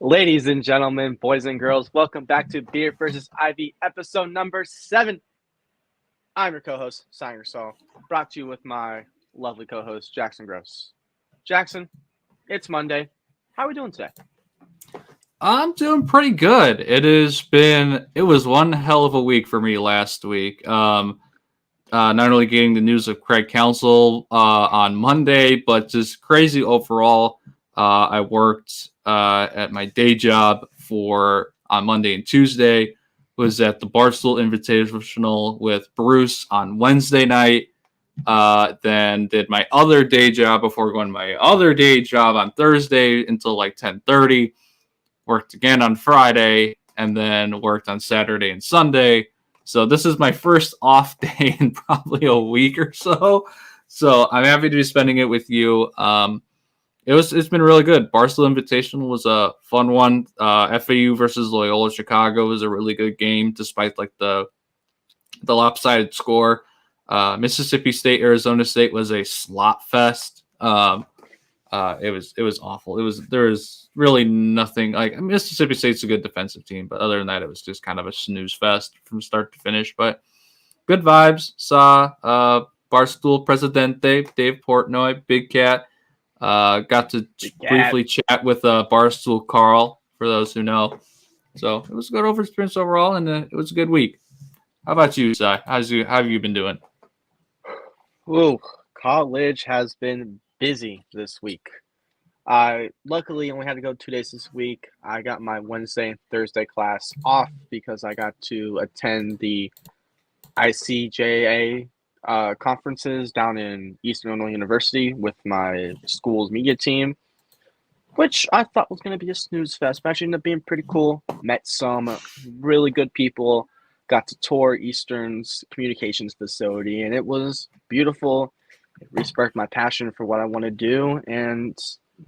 Ladies and gentlemen, boys and girls, welcome back to Beer vs. Ivy, episode number 7. I'm your co-host, Signer Saul, brought to you with my lovely co-host, Jackson Gross. Jackson, it's Monday. How are we doing today? I'm doing pretty good. It was one hell of a week for me last week. Not only getting the news of Craig Counsell on Monday, but just crazy overall. I worked at my day job on Monday and Tuesday. Was at the Barstool Invitational with Bruce on Wednesday night. Then did my other day job before going to my other day job on Thursday until like 10:30. Worked again on Friday, and then worked on Saturday and Sunday. So this is my first off day in probably a week or so. So I'm happy to be spending it with you. It's been really good. Barstool Invitational was a fun one. FAU versus Loyola Chicago was a really good game, despite like the lopsided score. Mississippi State, Arizona State was a slot fest. It was awful. There was really nothing. Like Mississippi State's a good defensive team, but other than that, it was just kind of a snooze fest from start to finish. But good vibes. Saw Barstool Presidente Dave Portnoy, Big Cat. Got to briefly chat with Barstool Carl, for those who know. So it was a good experience overall, and it was a good week. How about you, Sai? How have you been doing? Ooh, college has been busy this week. I luckily only had to go 2 days this week. I got my Wednesday and Thursday class off because I got to attend the ICJA conferences down in Eastern Illinois University with my school's media team, which I thought was going to be a snooze fest, but actually ended up being pretty cool. Met some really good people, got to tour Eastern's communications facility, and it was beautiful. It re-sparked my passion for what I want to do, and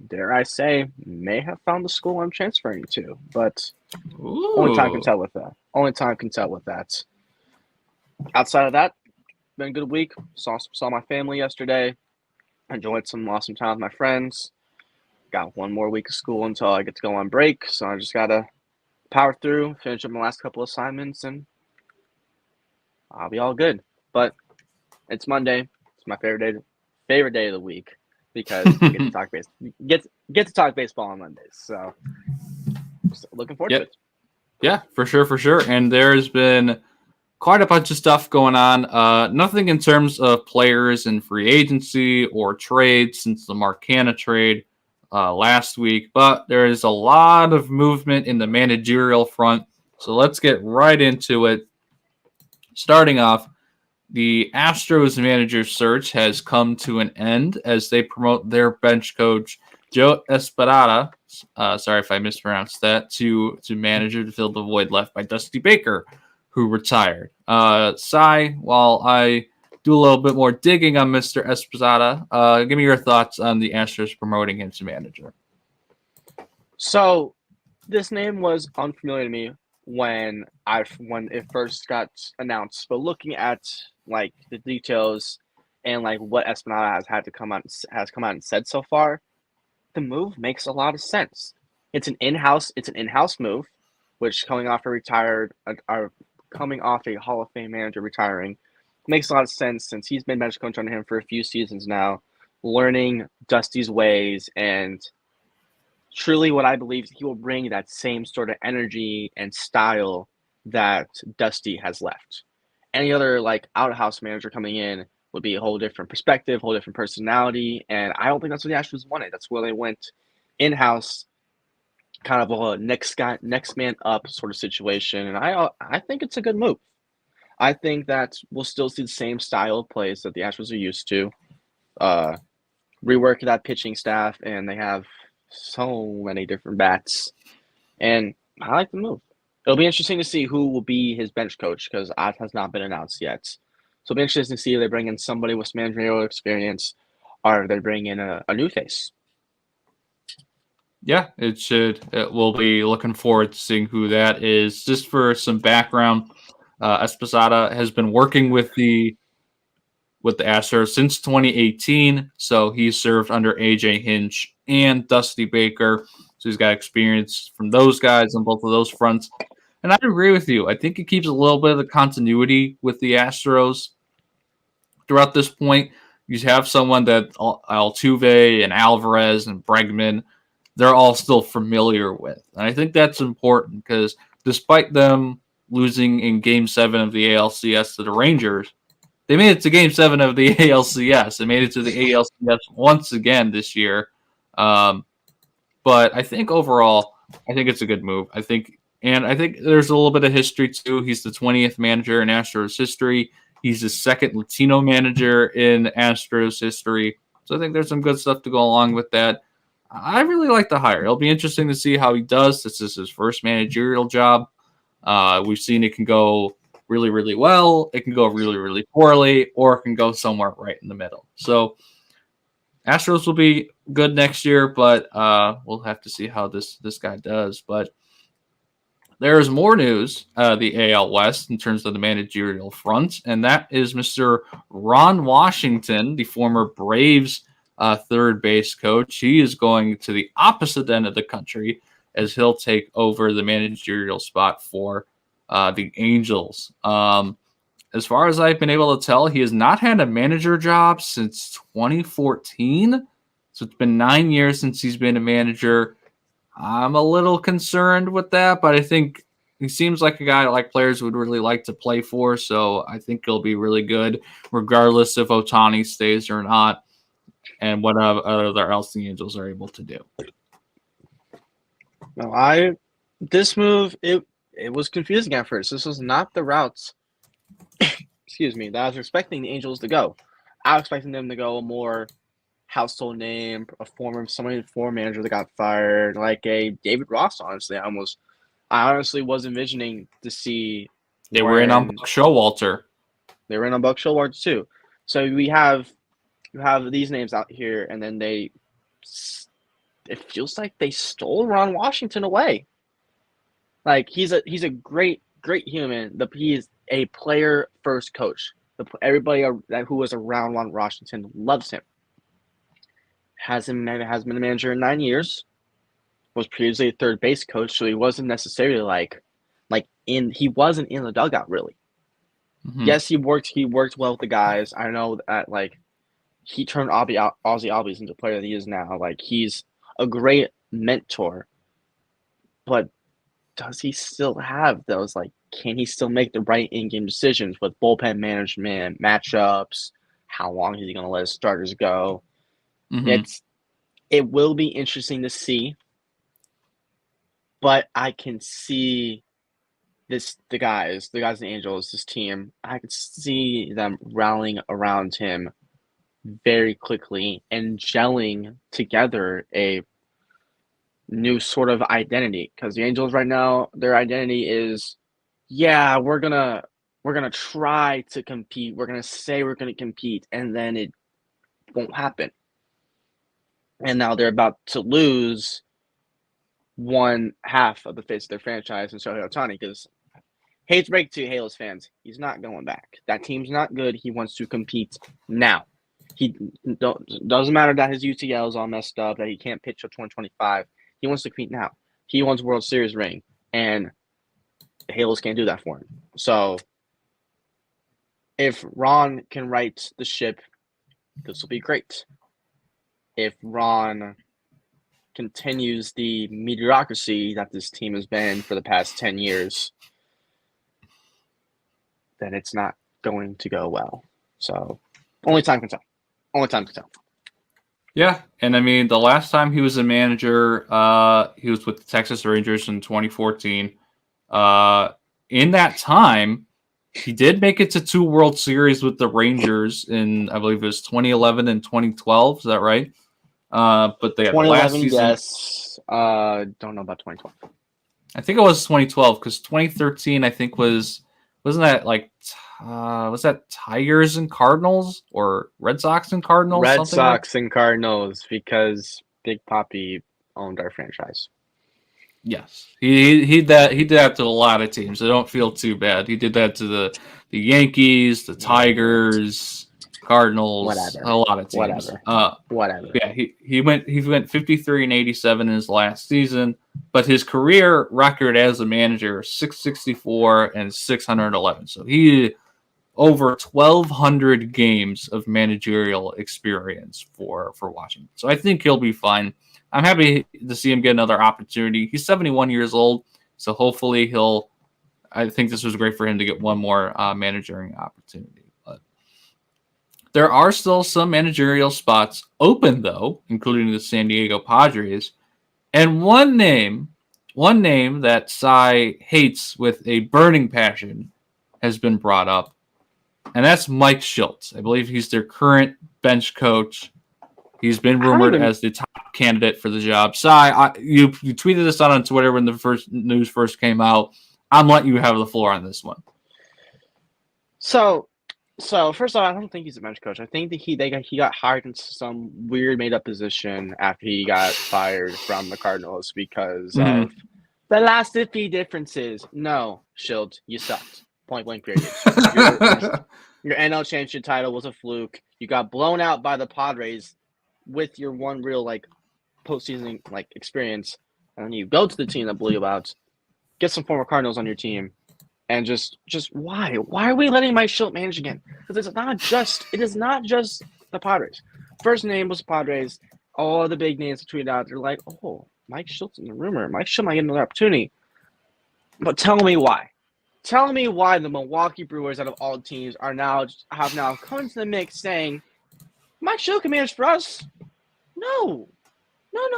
dare I say, may have found the school I'm transferring to, but only time can tell with that. Outside of that, been a good week. Saw my family yesterday. Enjoyed some awesome time with my friends. Got one more week of school until I get to go on break, so I just gotta power through, finish up my last couple assignments, and I'll be all good. But it's Monday. It's my favorite day of the week because we get to talk get to talk baseball on Mondays. So looking forward to it. Yeah, for sure. And there's been quite a bunch of stuff going on. Nothing in terms of players and free agency or trade since the Mark Canha trade last week, but there is a lot of movement in the managerial front. So let's get right into it. Starting off, the Astros manager search has come to an end as they promote their bench coach, Joe Espada, sorry if I mispronounced that, to manager to fill the void left by Dusty Baker, who retired. Sai, while I do a little bit more digging on Mr. Esposada, give me your thoughts on the Astros promoting him to manager. So, this name was unfamiliar to me when it first got announced, but looking at like the details and like what Esposada has come out and said so far, the move makes a lot of sense. It's an in-house move, which coming off a Hall of Fame manager retiring makes a lot of sense since he's been bench coach under him for a few seasons now, learning Dusty's ways, and truly what I believe he will bring that same sort of energy and style that Dusty has left. Any other like out-of-house manager coming in would be a whole different perspective, whole different personality, and I don't think that's what the Astros wanted. That's where they went in-house, kind of a next man up sort of situation, and I think it's a good move. I think that we'll still see the same style of plays that the Astros are used to. Rework that pitching staff, and they have so many different bats, and I like the move. It'll be interesting to see who will be his bench coach because that has not been announced yet. So it'll be interesting to see if they bring in somebody with some managerial experience or if they bring in a new face. Yeah, we'll be looking forward to seeing who that is. Just for some background, Esposada has been working with the Astros since 2018, so he served under AJ Hinch and Dusty Baker. So he's got experience from those guys on both of those fronts. And I agree with you. I think it keeps a little bit of the continuity with the Astros throughout this point. You have someone that Altuve and Alvarez and Bregman, they're all still familiar with. And I think that's important because despite them losing in Game 7 of the ALCS to the Rangers, they made it to Game 7 of the ALCS. They made it to the ALCS once again this year. But I think overall, I think it's a good move. I think there's a little bit of history too. He's the 20th manager in Astros history. He's the second Latino manager in Astros history. So I think there's some good stuff to go along with that. I really like the hire. It'll be interesting to see how he does. This is his first managerial job. We've seen it can go really, really well. It can go really, really poorly, or it can go somewhere right in the middle. So Astros will be good next year, but we'll have to see how this guy does. But there's more news, the AL West, in terms of the managerial front, and that is Mr. Ron Washington, the former Braves third base coach. He is going to the opposite end of the country as he'll take over the managerial spot for the Angels. As far as I've been able to tell, he has not had a manager job since 2014. So it's been 9 years since he's been a manager. I'm a little concerned with that, but I think he seems like a guy like players would really like to play for. So I think he'll be really good, regardless if Ohtani stays or not, and whatever else the Angels are able to do. No, this move, it was confusing at first. This was not the routes, excuse me, that I was expecting the Angels to go. I was expecting them to go a more household name, a former manager that got fired, like a David Ross. Honestly, I honestly was envisioning to see they were in on Buck Showalter. They were in on Buck Showalter too. So you have these names out here, and then it feels like they stole Ron Washington away. Like he's a great human. He is a player first coach. Everybody who was around Ron Washington loves him. Has been a manager in 9 years. Was previously a third base coach, so he wasn't necessarily he wasn't in the dugout really. Mm-hmm. Yes, he worked well with the guys. I know that he turned Ozzie Albies into the player that he is now. Like he's a great mentor, but does he still have those? Can he still make the right in-game decisions with bullpen management, matchups? How long is he going to let his starters go? Mm-hmm. It will be interesting to see, but I can see the guys in the Angels, this team. I could see them rallying around him very quickly and gelling together a new sort of identity. Because the Angels right now, their identity is, we're gonna try to compete. We're gonna say we're gonna compete, and then it won't happen. And now they're about to lose one half of the face of their franchise in Shohei Ohtani, because hate to break it to you, Halos fans, he's not going back. That team's not good. He wants to compete now. Doesn't matter that his UCL is all messed up, that he can't pitch till 2025. He wants to compete now. He wants a World Series ring, and the Halos can't do that for him. So if Ron can right the ship, this will be great. If Ron continues the mediocrity that this team has been for the past 10 years, then it's not going to go well. So only time can tell. Yeah, and I mean, the last time he was a manager, he was with the Texas Rangers in 2014. In that time, he did make it to 2 World Series with the Rangers in, I believe it was 2011 and 2012. Is that right? But they had 2011, last season. Yes. Don't know about 2012. I think it was 2012 because 2013, I think wasn't that was that Tigers and Cardinals or Red Sox and Cardinals? Red Sox and Cardinals, because Big Papi owned our franchise. Yes, he did that to a lot of teams. So don't feel too bad. He did that to the Yankees, the Tigers, Cardinals, a lot of teams. Whatever. Yeah, he went 53-87 in his last season, but his career record as a manager 664 and 611. So he over 1,200 games of managerial experience for Washington. So I think he'll be fine. I'm happy to see him get another opportunity. He's 71 years old, so hopefully I think this was great for him to get one more managerial opportunity. But there are still some managerial spots open, though, including the San Diego Padres. And one name that Cy hates with a burning passion has been brought up, and that's Mike Schultz. I believe he's their current bench coach. He's been rumored as the top candidate for the job. Cy, you tweeted this out on Twitter when the first news first came out. I'm letting you have the floor on this one. So first of all, I don't think he's a bench coach. I think that he got hired into some weird made up position after he got fired from the Cardinals because of the last iffy differences. No, Schultz, you sucked. Point blank period. Your NL championship title was a fluke. You got blown out by the Padres with your one real postseason experience, and then you go to the team that blew you out, get some former Cardinals on your team, and just why are we letting Mike Schultz manage again? Because it is not just the Padres. First name was Padres. All the big names tweeted out. They're like, oh, Mike Schultz in the rumor. Mike Schultz might get another opportunity. But tell me why. Tell me why the Milwaukee Brewers, out of all teams, have now come to the mix saying, Mike Schultz can manage for us. No. No.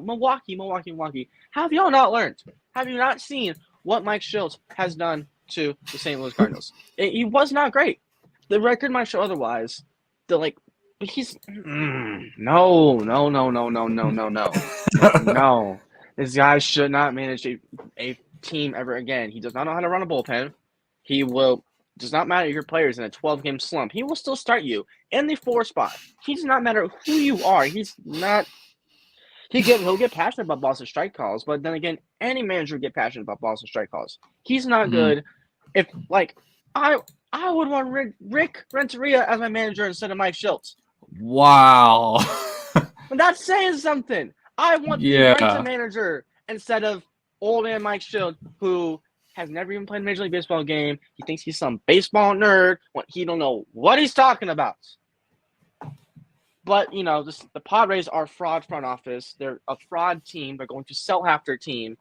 Milwaukee. Have y'all not learned? Have you not seen what Mike Schultz has done to the St. Louis Cardinals? He was not great. The record might show otherwise. But he's no. No. This guy should not manage a team ever again. He does not know how to run a bullpen. He will. Does not matter if your player's in a 12-game slump. He will still start you in the 4 spot. He does not matter who you are. He's not. He'll get passionate about Boston strike calls, but then again, any manager would get passionate about Boston strike calls. He's not good. If I would want Rick Renteria as my manager instead of Mike Schultz. Wow. But that's saying something. I want the Renta manager instead of old man Mike Schultz, who has never even played a Major League Baseball game. He thinks he's some baseball nerd. He don't know what he's talking about. But, the Padres are a fraud front office. They're a fraud team. They're going to sell half their team.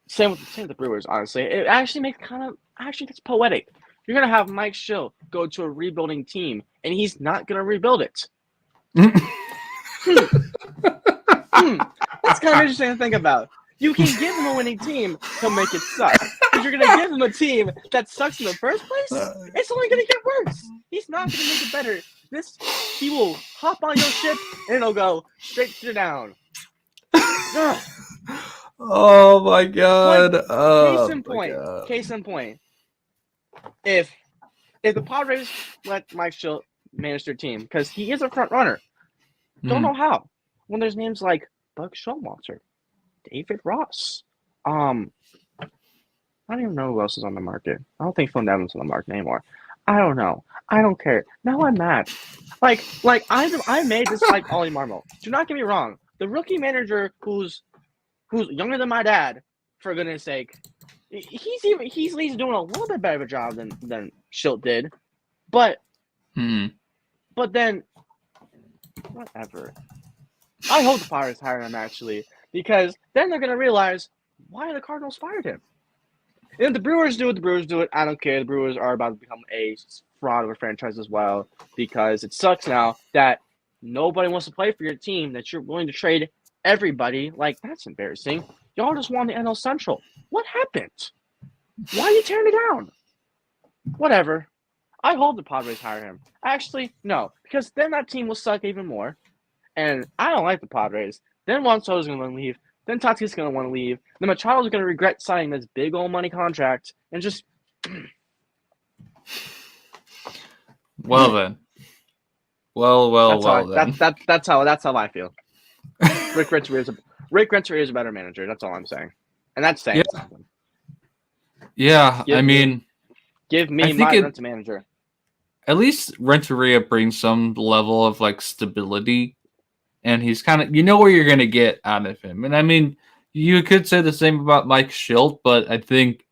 Same with the Brewers, honestly. It actually that's poetic. You're going to have Mike Schultz go to a rebuilding team, and he's not going to rebuild it. That's kind of interesting to think about. You can give him a winning team, he'll make it suck. If you're going to give him a team that sucks in the first place, it's only going to get worse. He's not going to make it better. He will hop on your ship, and it'll go straight to down. Oh, my God. Case in point. If the Padres let Mike Schultz manage their team, because he is a front runner, don't know how. When there's names like Buck Showalter, David Ross. I don't even know who else is on the market. I don't think Phil Nevin's on the market anymore. I don't know. I don't care. Now I'm mad. I made this like Ollie Marmol. Do not get me wrong. The rookie manager who's younger than my dad, for goodness sake, he's at least doing a little bit better of a job than Schultz did. But then whatever. I hope the Pirates hire him actually, because then they're gonna realize why the Cardinals fired him. And if the Brewers do it. I don't care. The Brewers are about to become a fraud of a franchise as well, because it sucks now that nobody wants to play for your team, that you're willing to trade everybody. That's embarrassing. Y'all just won the NL Central. What happened? Why are you tearing it down? Whatever. I hope the Padres hire him. Actually, no, because then that team will suck even more. And I don't like the Padres. Then Juan Soto's going to want to leave. Then Tatis going to want to leave. Then Machado's going to regret signing this big old money contract. And just... Well then. Well then. That's how I feel. Rick Renteria is a better manager. That's all I'm saying. And that's saying something. Yeah, I mean... Give me I think my it rent manager. at least Renteria brings some level of like stability, and he's kind of where you're gonna get out of him. And I mean, you could say the same about Mike Schilt, but I think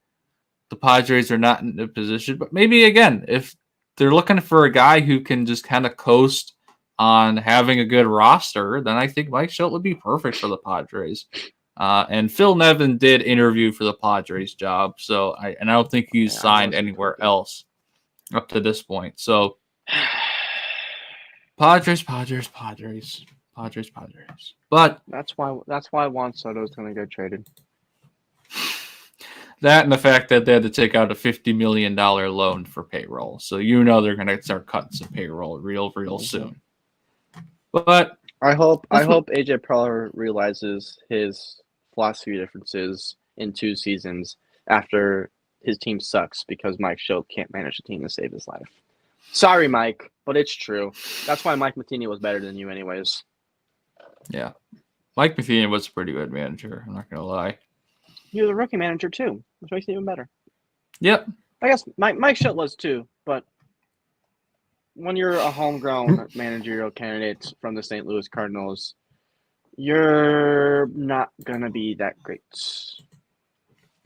the Padres are not in a position. But maybe again, if they're looking for a guy who can just kind of coast on having a good roster, then I think Mike Schilt would be perfect for the Padres. And Phil Nevin did interview for the Padres job, so I don't think he's Yeah, I signed wasn't anywhere thinking. else up to this point. So Padres. But That's why Juan Soto is going to get traded. that and the fact that they had to take out a $50 million loan for payroll. So they're going to start cutting some payroll real soon. But I hope AJ Preller realizes his philosophy differences in 2 seasons after his team sucks because Mike Schilt can't manage a team to save his life. Sorry, Mike, but it's true. That's why Mike Matheny was better than you anyways. Yeah. Mike Matheny was a pretty good manager, I'm not going to lie. He was a rookie manager too, which makes it even better. Yep. I guess Mike Schilt was too, but when you're a homegrown managerial candidate from the St. Louis Cardinals, you're not going to be that great.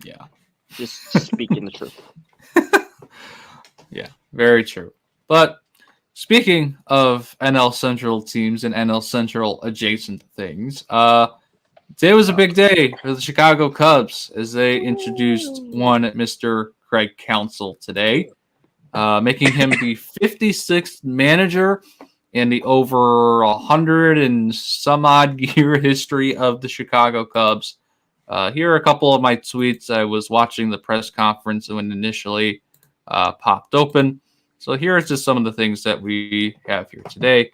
Yeah. Just speaking the truth. Yeah, very true. But speaking of NL Central teams and NL Central adjacent things, today was a big day for the Chicago Cubs as they introduced one Mr. Craig Counsell today, making him the 56th manager in the over 100 and some odd year history of the Chicago Cubs. Here are a couple of my tweets. I was watching the press conference when initially popped open. So here's just some of the things that we have here today.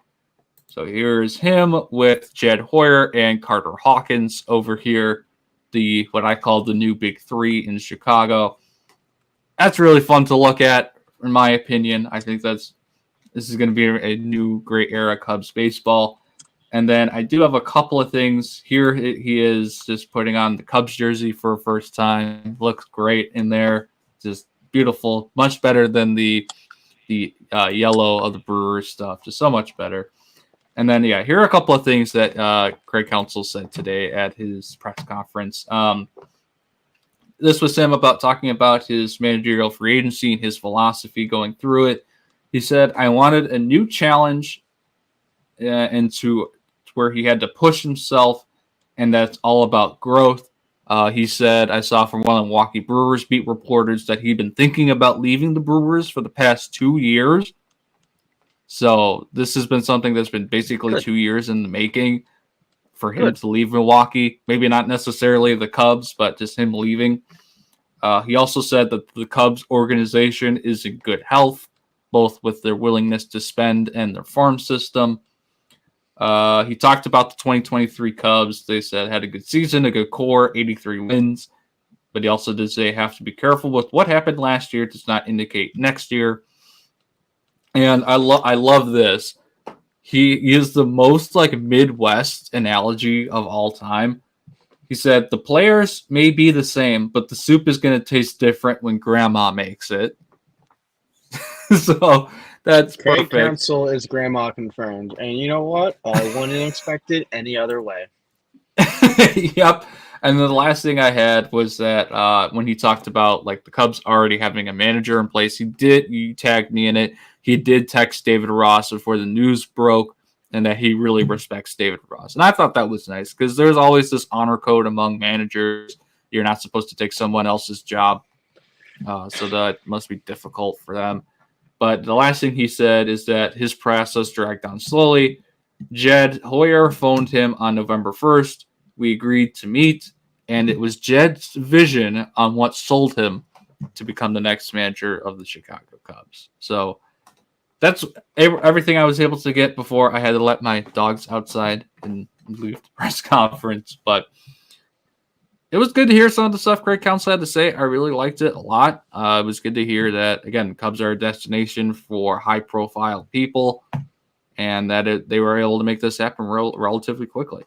So here's him with Jed Hoyer and Carter Hawkins over here, what I call the new big three in Chicago. That's really fun to look at, in my opinion. I think this is going to be a new great era Cubs baseball. And then I do have a couple of things here. He is just putting on the Cubs jersey for the first time. Looks great in there. Just beautiful. Much better than the yellow of the Brewers stuff. Just so much better. And then, here are a couple of things that Craig Counsell said today at his press conference. This was him talking about his managerial free agency and his philosophy going through it. He said, I wanted a new challenge into where he had to push himself, and that's all about growth. He said, I saw from one of the Milwaukee Brewers beat reporters that he'd been thinking about leaving the Brewers for the past 2 years. So this has been something that's been basically 2 years in the making for him to leave Milwaukee. Maybe not necessarily the Cubs, but just him leaving. He also said that the Cubs organization is in good health, both with their willingness to spend and their farm system. He talked about the 2023 Cubs. They said had a good season, a good core, 83 wins. But he also did say have to be careful with what happened last year. It does not indicate next year. And I love this. He is the most Midwest analogy of all time. He said the players may be the same, but the soup is going to taste different when Grandma makes it. So that's Craig perfect. Counsell is grandma confirmed. And you know what? I wouldn't expect it any other way. Yep. And then the last thing I had was that when he talked about the Cubs already having a manager in place, you tagged me in it. He did text David Ross before the news broke and that he really respects David Ross. And I thought that was nice because there's always this honor code among managers. You're not supposed to take someone else's job. So that must be difficult for them. But the last thing he said is that his process dragged on slowly. Jed Hoyer phoned him on November 1st. We agreed to meet, and it was Jed's vision on what sold him to become the next manager of the Chicago Cubs. So that's everything I was able to get before I had to let my dogs outside and leave the press conference. But it was good to hear some of the stuff Craig Counsell had to say. I really liked it a lot. It was good to hear that, again, Cubs are a destination for high-profile people, and that they were able to make this happen relatively quickly.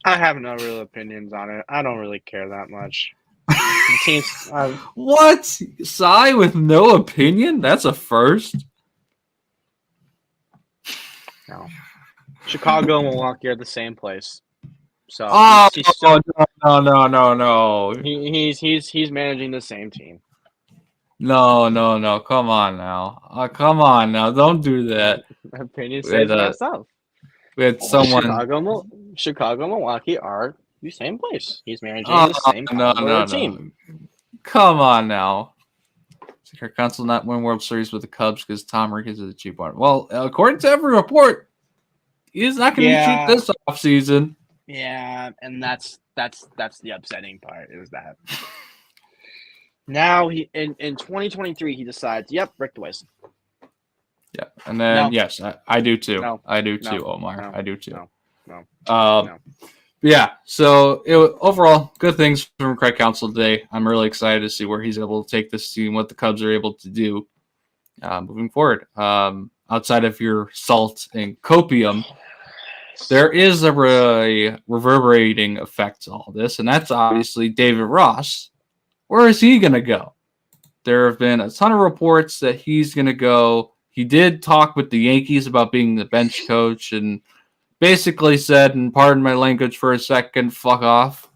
I have no real opinions on it. I don't really care that much. The team's What? Cy with no opinion? That's a first. no. Chicago and Milwaukee are the same place. So he's still, no. He's managing the same team. No. Come on now. Don't do that. Opinion says myself. We had someone. Chicago, Milwaukee are the same place. He's managing the same team. Come on now. Craig Counsell not win World Series with the Cubs because Tom Ricketts is a cheap one. Well, according to every report, he's not going to be cheap this offseason. Yeah, and that's the upsetting part is that now in 2023 he decides, yep, Rick DeWitt. Yeah, and then yes, I do too. I do too, Omar. I do too. No. Yeah, so overall, good things from Craig Counsell today. I'm really excited to see where he's able to take this team, what the Cubs are able to do moving forward. Outside of your salt and copium, there is a reverberating effect to all this, and that's obviously David Ross. Where is he going to go? There have been a ton of reports that he's going to go. He did talk with the Yankees about being the bench coach and basically said, and pardon my language for a second, fuck off.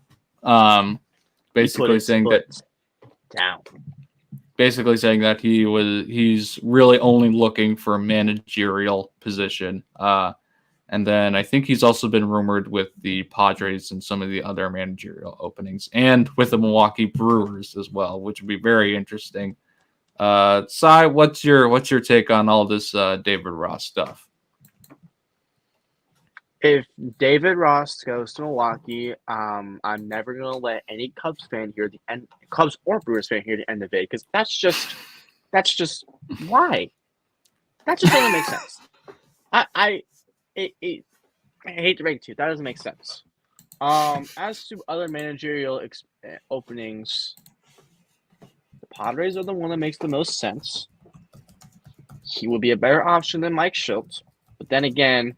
Basically saying that he's really only looking for a managerial position. And then I think he's also been rumored with the Padres and some of the other managerial openings, and with the Milwaukee Brewers as well, which would be very interesting. Cy, what's your take on all this David Ross stuff? If David Ross goes to Milwaukee, I'm never gonna let any Cubs fan hear the end, Cubs or Brewers fan hear the end of it, because that's just why. That just doesn't make sense. I hate to break it to you, that doesn't make sense. As to other managerial openings, the Padres are the one that makes the most sense. He would be a better option than Mike Shildt, but then again,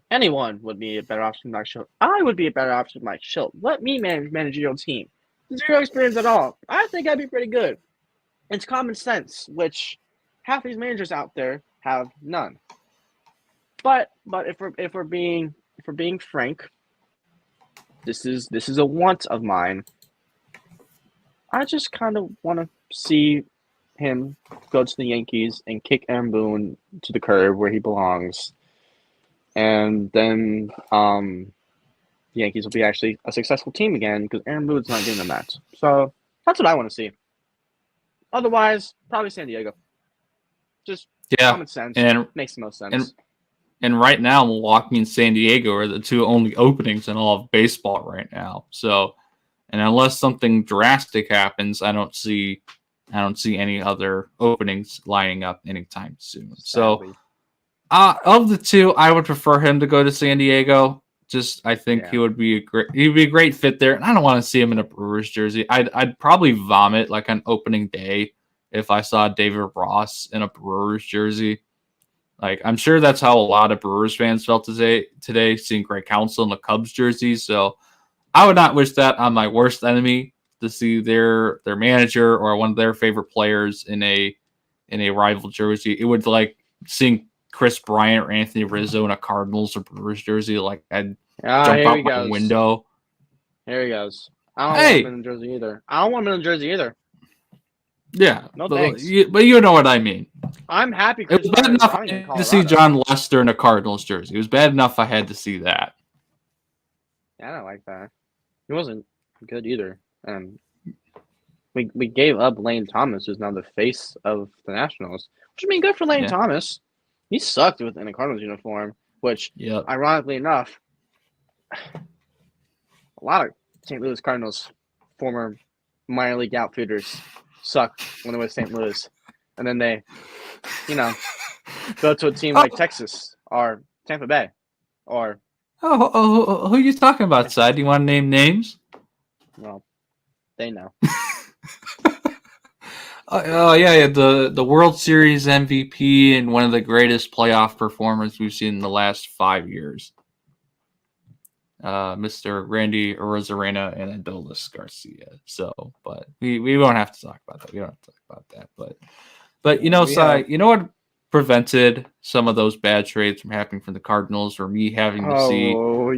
anyone would be a better option than Mike Shildt. I would be a better option than Mike Shildt. Let me manage your team. Zero experience at all. I think I'd be pretty good. It's common sense, which half these managers out there have none. But if we're being frank, this is a want of mine. I just kind of want to see him go to the Yankees and kick Aaron Boone to the curb where he belongs. And then the Yankees will be actually a successful team again because Aaron Boone's not giving them that. So that's what I want to see. Otherwise, probably San Diego. Just common sense. And makes the most sense. And right now, Milwaukee and San Diego are the two only openings in all of baseball right now. So, and unless something drastic happens, I don't see any other openings lining up anytime soon. Sadly. So. Of the two, I would prefer him to go to San Diego. I think he'd be a great fit there. And I don't want to see him in a Brewers jersey. I'd probably vomit like on opening day if I saw David Ross in a Brewers jersey. Like, I'm sure that's how a lot of Brewers fans felt today seeing Craig Counsell in the Cubs jersey. So I would not wish that on my worst enemy, to see their manager or one of their favorite players in a rival jersey. It would like seeing Chris Bryant or Anthony Rizzo in a Cardinals or Brewers jersey. Like, I'd jump out my window. Here he goes. I don't want him in the jersey either. Yeah. No thanks. But you know what I mean. I'm happy. It was bad enough I had to see John Lester in a Cardinals jersey. It was bad enough I had to see that. Yeah, I don't like that. He wasn't good either. We gave up Lane Thomas, who's now the face of the Nationals. Which would mean good for Lane Thomas. He sucked in a Cardinals uniform, which, ironically enough, a lot of St. Louis Cardinals former minor league outfielders sucked when they were St. Louis. And then they, go to a team like Texas or Tampa Bay or... who are you talking about, Cy? Do you want to name names? Well, they know. The World Series MVP and one of the greatest playoff performers we've seen in the last 5 years. Mr. Randy Rosarena and Adolis Garcia. So, but we won't have to talk about that. We don't have to talk about that. But Sai, you know what prevented some of those bad trades from happening from the Cardinals, or me having to see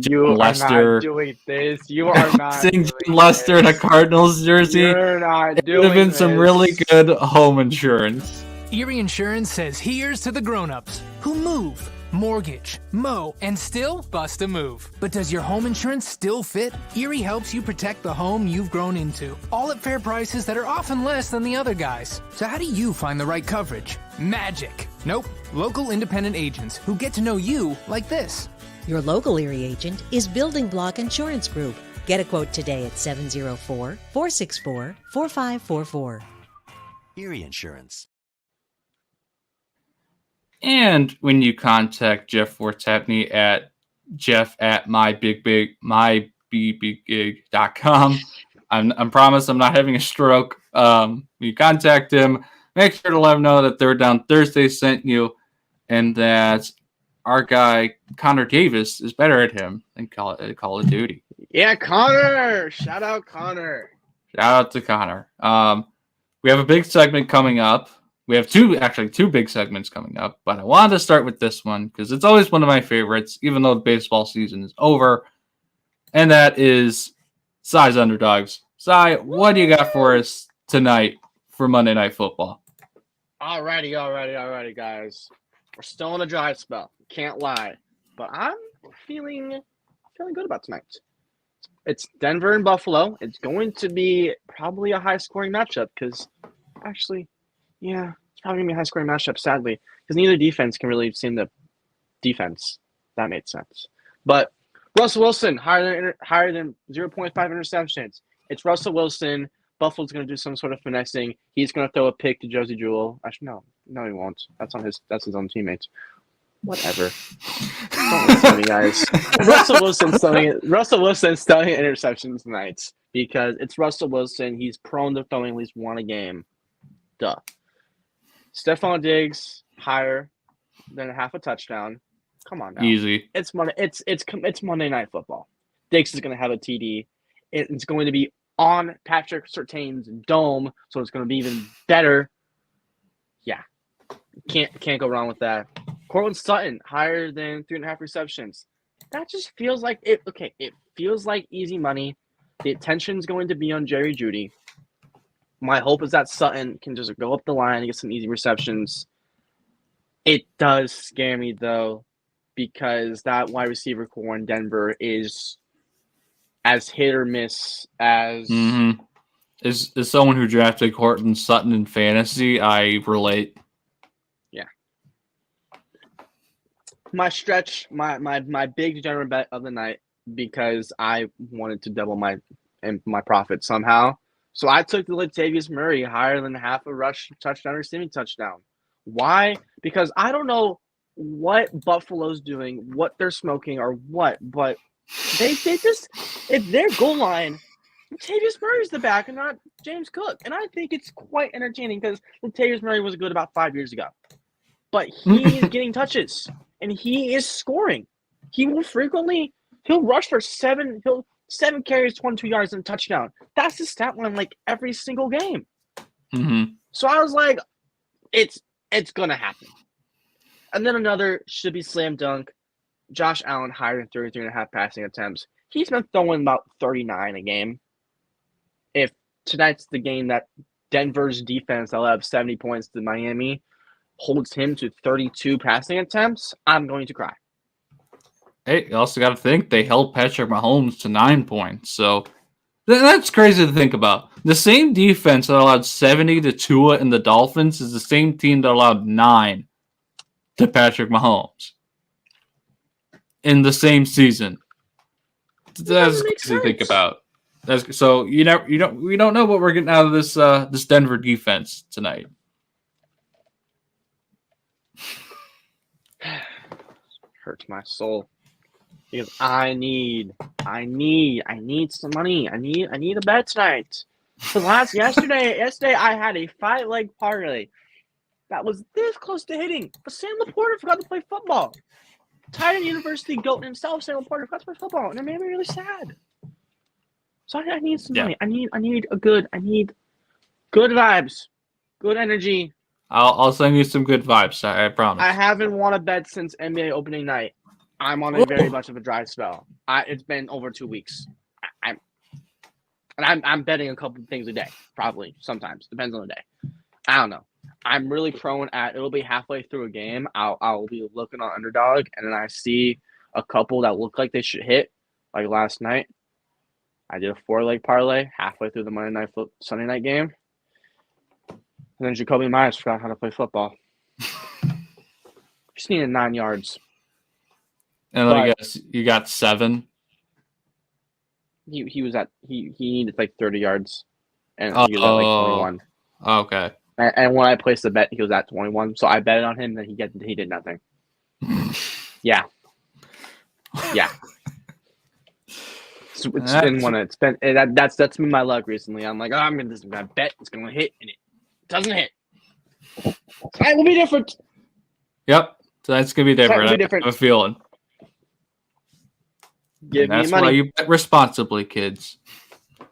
you are Lester not doing this. You are not seeing doing Jim Lester in a Cardinals jersey. You're not it doing would have been this. some really good home insurance. Erie Insurance says here's to the grown-ups who move, mortgage, mow, and still bust a move. But does your home insurance still fit? Erie helps you protect the home you've grown into, all at fair prices that are often less than the other guys. So how do you find the right coverage? Magic. Nope. Local independent agents who get to know you like this. Your local Erie agent is Building Block Insurance Group. Get a quote today at 704-464-4544. Erie Insurance. And when you contact Jeff Fortepney at jeff@mybigbig.com, I'm promise I'm not having a stroke. You contact him, make sure to let him know that Third Down Thursday sent you, and that our guy Connor Davis is better at him than Call of Duty. Yeah, Connor! Shout out Connor. Shout out to Connor. We have a big segment coming up. We have two big segments coming up, but I wanted to start with this one because it's always one of my favorites, even though the baseball season is over, and that is Sai's Underdogs. Sai, what do you got for us tonight for Monday Night Football? Alrighty, guys. We're still in a dry spell. Can't lie, but I'm feeling good about tonight. It's Denver and Buffalo. It's going to be probably a high-scoring matchup because, actually, yeah, it's probably going to be a high-scoring matchup, sadly, because neither defense can really seem to defense. That made sense. But Russell Wilson, higher than 0.5 interceptions. It's Russell Wilson. Buffalo's going to do some sort of finessing. He's going to throw a pick to Josie Jewell. Actually, no, he won't. That's his own teammates. Whatever. Don't listen to me, guys. Russell Wilson's throwing interceptions tonight because it's Russell Wilson. He's prone to throwing at least one a game. Duh. Stephon Diggs, higher than a half a touchdown. Come on now. Easy. It's Monday Night Football. Diggs is going to have a TD. It's going to be on Patrick Surtain's dome, so it's going to be even better. Yeah. Can't go wrong with that. Cortland Sutton, higher than 3.5 receptions. That just feels like it. Okay, it feels like easy money. The attention's going to be on Jerry Jeudy. My hope is that Sutton can just go up the line and get some easy receptions. It does scare me, though, because that wide receiver core in Denver is as hit or miss as... Mm-hmm. As someone who drafted Cortland Sutton in fantasy, I relate. Yeah. My stretch, my big general bet of the night, because I wanted to double my profit somehow. So I took the Latavius Murray higher than half a rush touchdown receiving touchdown. Why? Because I don't know what Buffalo's doing, what they're smoking, or what, but they just, if their goal line, Latavius Murray's the back and not James Cook. And I think it's quite entertaining because Latavius Murray was good about 5 years ago. But he's getting touches and he is scoring. He will he'll rush for seven carries, 22 yards, and a touchdown. That's his stat line like every single game. Mm-hmm. So I was like, it's going to happen. And then another should be slam dunk. Josh Allen higher than 33.5 passing attempts. He's been throwing about 39 a game. If tonight's the game that Denver's defense, they'll have 70 points to Miami, holds him to 32 passing attempts, I'm going to cry. Hey, you also got to think they held Patrick Mahomes to 9 points. So that's crazy to think about. The same defense that allowed 70 to Tua and the Dolphins is the same team that allowed 9 to Patrick Mahomes in the same season. That's crazy to think about. So we don't know what we're getting out of this Denver defense tonight. Hurts my soul because I need some money. I need a bet tonight. Because yesterday I had a 5-leg parlay that was this close to hitting, but Sam Laporta forgot to play football. Titan University goat himself saying reporter cuts for football, and it made me really sad. So I need some money. I need good vibes, good energy. I'll send you some good vibes. I promise. I haven't won a bet since NBA opening night. I'm on a very much of a dry spell. It's been over 2 weeks. I'm betting a couple of things a day, probably sometimes depends on the day. I don't know. I'm really prone at it'll be halfway through a game. I'll be looking on underdog, and then I see a couple that look like they should hit. Like last night, I did a 4-leg parlay halfway through the Sunday night game, and then Jacoby Myers forgot how to play football. Just needed 9 yards. And I guess you got 7. He needed like 30 yards, and he was at like 21. Okay. And when I placed the bet, he was at 21. So I betted on him, and he did nothing. Yeah. That's been my luck recently. I'm like, oh, I'm gonna bet it's gonna hit, and it doesn't hit. Tonight will be different. Yep. So that's gonna be different. I have a feeling. Give me that's money. Why you bet responsibly, kids.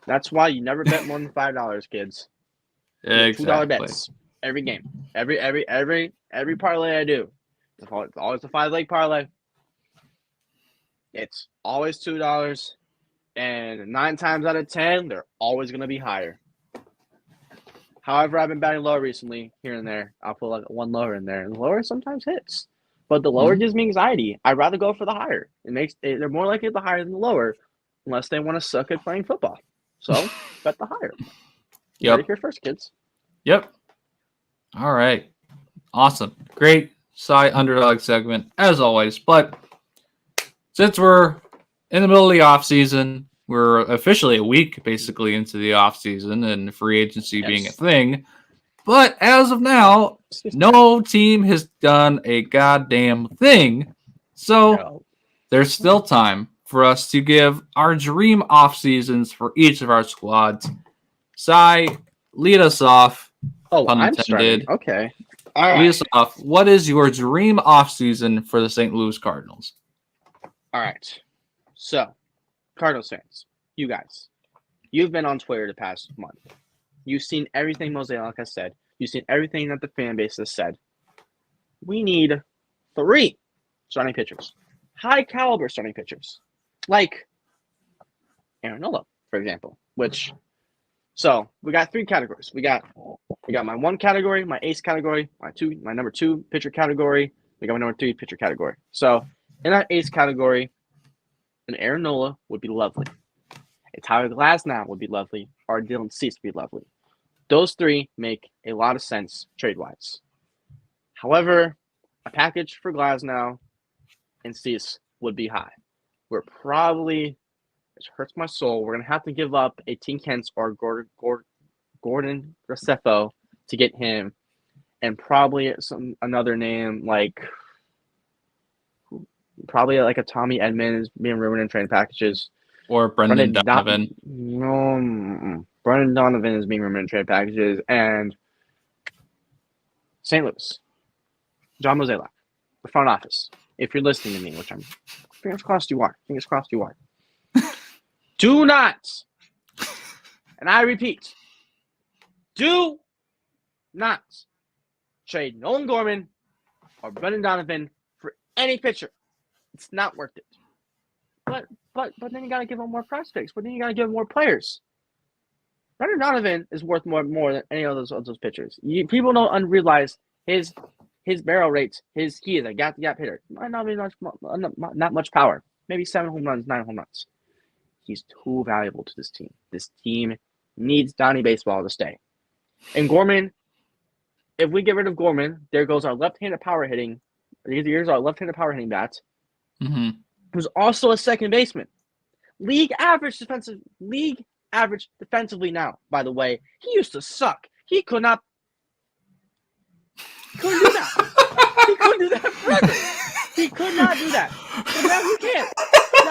That's why you never bet more than $5, kids. Exactly. $2 bets every game, every parlay I do. It's always a 5-leg parlay. It's always $2, and 9 times out of 10, they're always gonna be higher. However, I've been betting low recently, here and there. I'll put like one lower in there, and the lower sometimes hits. But the lower gives me anxiety. I'd rather go for the higher. They're more likely the higher than the lower, unless they want to suck at playing football. So bet the higher. Yep. Here first, kids. Yep. All right. Awesome. Great side underdog segment as always. But since we're in the middle of the off season, we're officially a week basically into the off season and free agency being a thing. But as of now, no team has done a goddamn thing. So there's still time for us to give our dream off seasons for each of our squads. Cy, lead us off. Oh, I'm starting. Okay. All right. Lead us off. What is your dream off season for the St. Louis Cardinals? All right. So, Cardinals fans, you guys, you've been on Twitter the past month. You've seen everything Mosaic has said. You've seen everything that the fan base has said. We need 3 starting pitchers. High caliber starting pitchers. Like Aaron Nola, for example. So we got 3 categories. We got my 1 category, my ace category, my number 2 pitcher category. We got my number 3 pitcher category. So in that ace category, an Aaron Nola would be lovely. A Tyler Glasnow would be lovely, or a Dylan Cease would be lovely. Those 3 make a lot of sense trade-wise. However, a package for Glasnow and Cease would be high. We're probably, it hurts my soul, we're going to have to give up a Tink Hence or Gordon Graceffo to get him, and probably another name like probably like a Tommy Edman is being rumored in trade packages. Or Brendan Donovan. Brendan Donovan is being rumored in trade packages. And St. Louis, John Mozeliak, the front office, if you're listening to me, which I'm fingers crossed you are. Do not, and I repeat, do not trade Nolan Gorman or Brendan Donovan for any pitcher. It's not worth it. But then you gotta give them more prospects. But then you gotta give them more players. Brendan Donovan is worth more than any of those pitchers. People don't realize his barrel rates. He is a gap hitter. Might not be not much power. Maybe 7 home runs, 9 home runs. He's too valuable to this team. This team needs Donnie Baseball to stay. And Gorman, if we get rid of Gorman, there goes our left-handed power hitting. Here's our left-handed power hitting bat. Mm-hmm. Who's also a second baseman. League average defensively now, by the way. He used to suck. He couldn't do that. He couldn't do that forever. He could not do that. But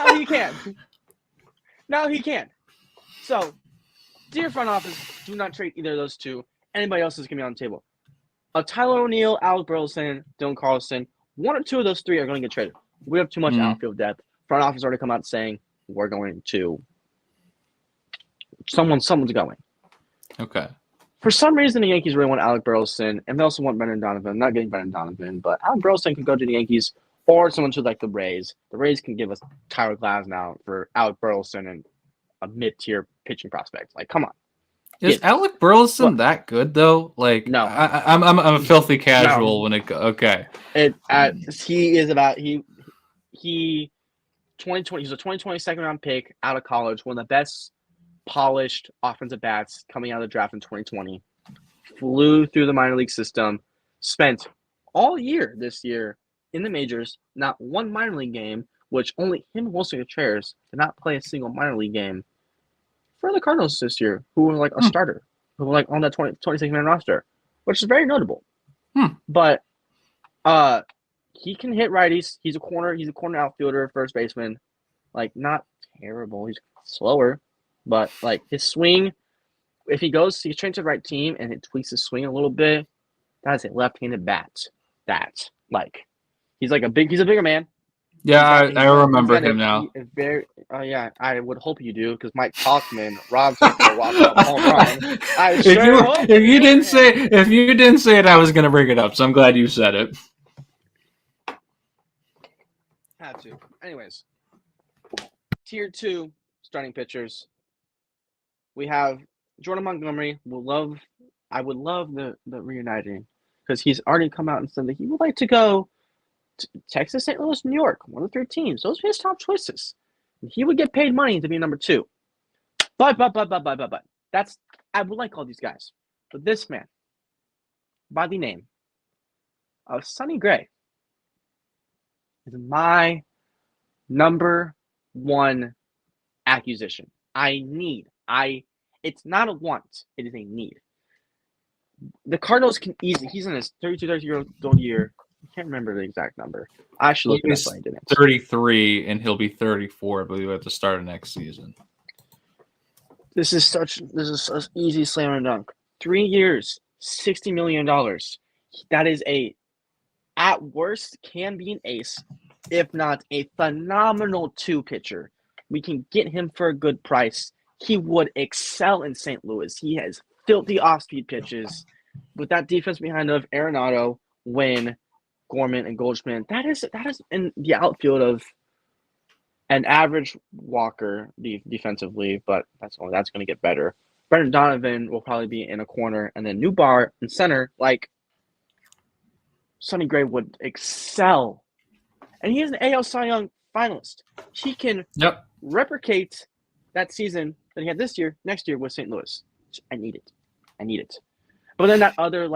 now he can. So, dear front office, do not trade either of those 2. Anybody else is going to be on the table. Tyler O'Neill, Alex Burleson, Dylan Carlson, 1 or 2 of those 3 are going to get traded. We have too much outfield depth. Front office already come out saying we're going to. Someone's going. Okay. For some reason, the Yankees really want Alec Burleson, and they also want Brendan Donovan. I'm not getting Brendan Donovan, but Alec Burleson can go to the Yankees or someone to like the Rays. The Rays can give us Tyler Glasnow for Alec Burleson and a mid-tier pitching prospect. Like, come on. Is Alec Burleson that good though? Like, No. I'm a filthy casual when it goes. Okay. He is about he 2020. He's a 2020 second round pick out of college. One of the best polished offensive bats coming out of the draft in 2020. Flew through the minor league system. Spent all year this year in the majors. Not one minor league game, which only him and Wilson Contreras did not play a single minor league game for the Cardinals this year, who were like a starter, who were like on that 26-man roster, which is very notable. But he can hit righties. He's a corner outfielder, first baseman. Like, not terrible. He's slower, but like his swing, if he trains to the right team and it tweaks his swing a little bit, that is a left-handed bat. He's a bigger man. Yeah, I remember him now. I would hope you do, because Mike Kaufman robbed him for a walk-off home run. If you didn't say it, I was gonna bring it up. So I'm glad you said it. Had to. Anyways, tier 2 starting pitchers. We have Jordan Montgomery. I would love the reuniting, because he's already come out and said that he would like to go Texas, St. Louis, New York, one of the 3 teams. Those are his top choices. And he would get paid money to be number 2. But. I would like all these guys. But this man, by the name of Sonny Gray, is my number 1 acquisition. It's not a want. It is a need. The Cardinals can easily, he's in his 33-year-old year. I can't remember the exact number. I should look it up, but I didn't. 33, and he'll be 34, I believe, at the start of next season. This is such easy slam and dunk. 3 years, $60 million. That is at worst, can be an ace, if not a phenomenal 2 pitcher. We can get him for a good price. He would excel in St. Louis. He has filthy off-speed pitches. With that defense behind of Arenado, Wynn, Gorman, and Goldschmidt, that is in the outfield of an average Walker defensively, but that's going to get better. Brendan Donovan will probably be in a corner, and then Newbar in center. Like, Sonny Gray would excel, and he is an AL Cy Young finalist. He can replicate that season that he had this year, next year with St. Louis. I need it. But then that other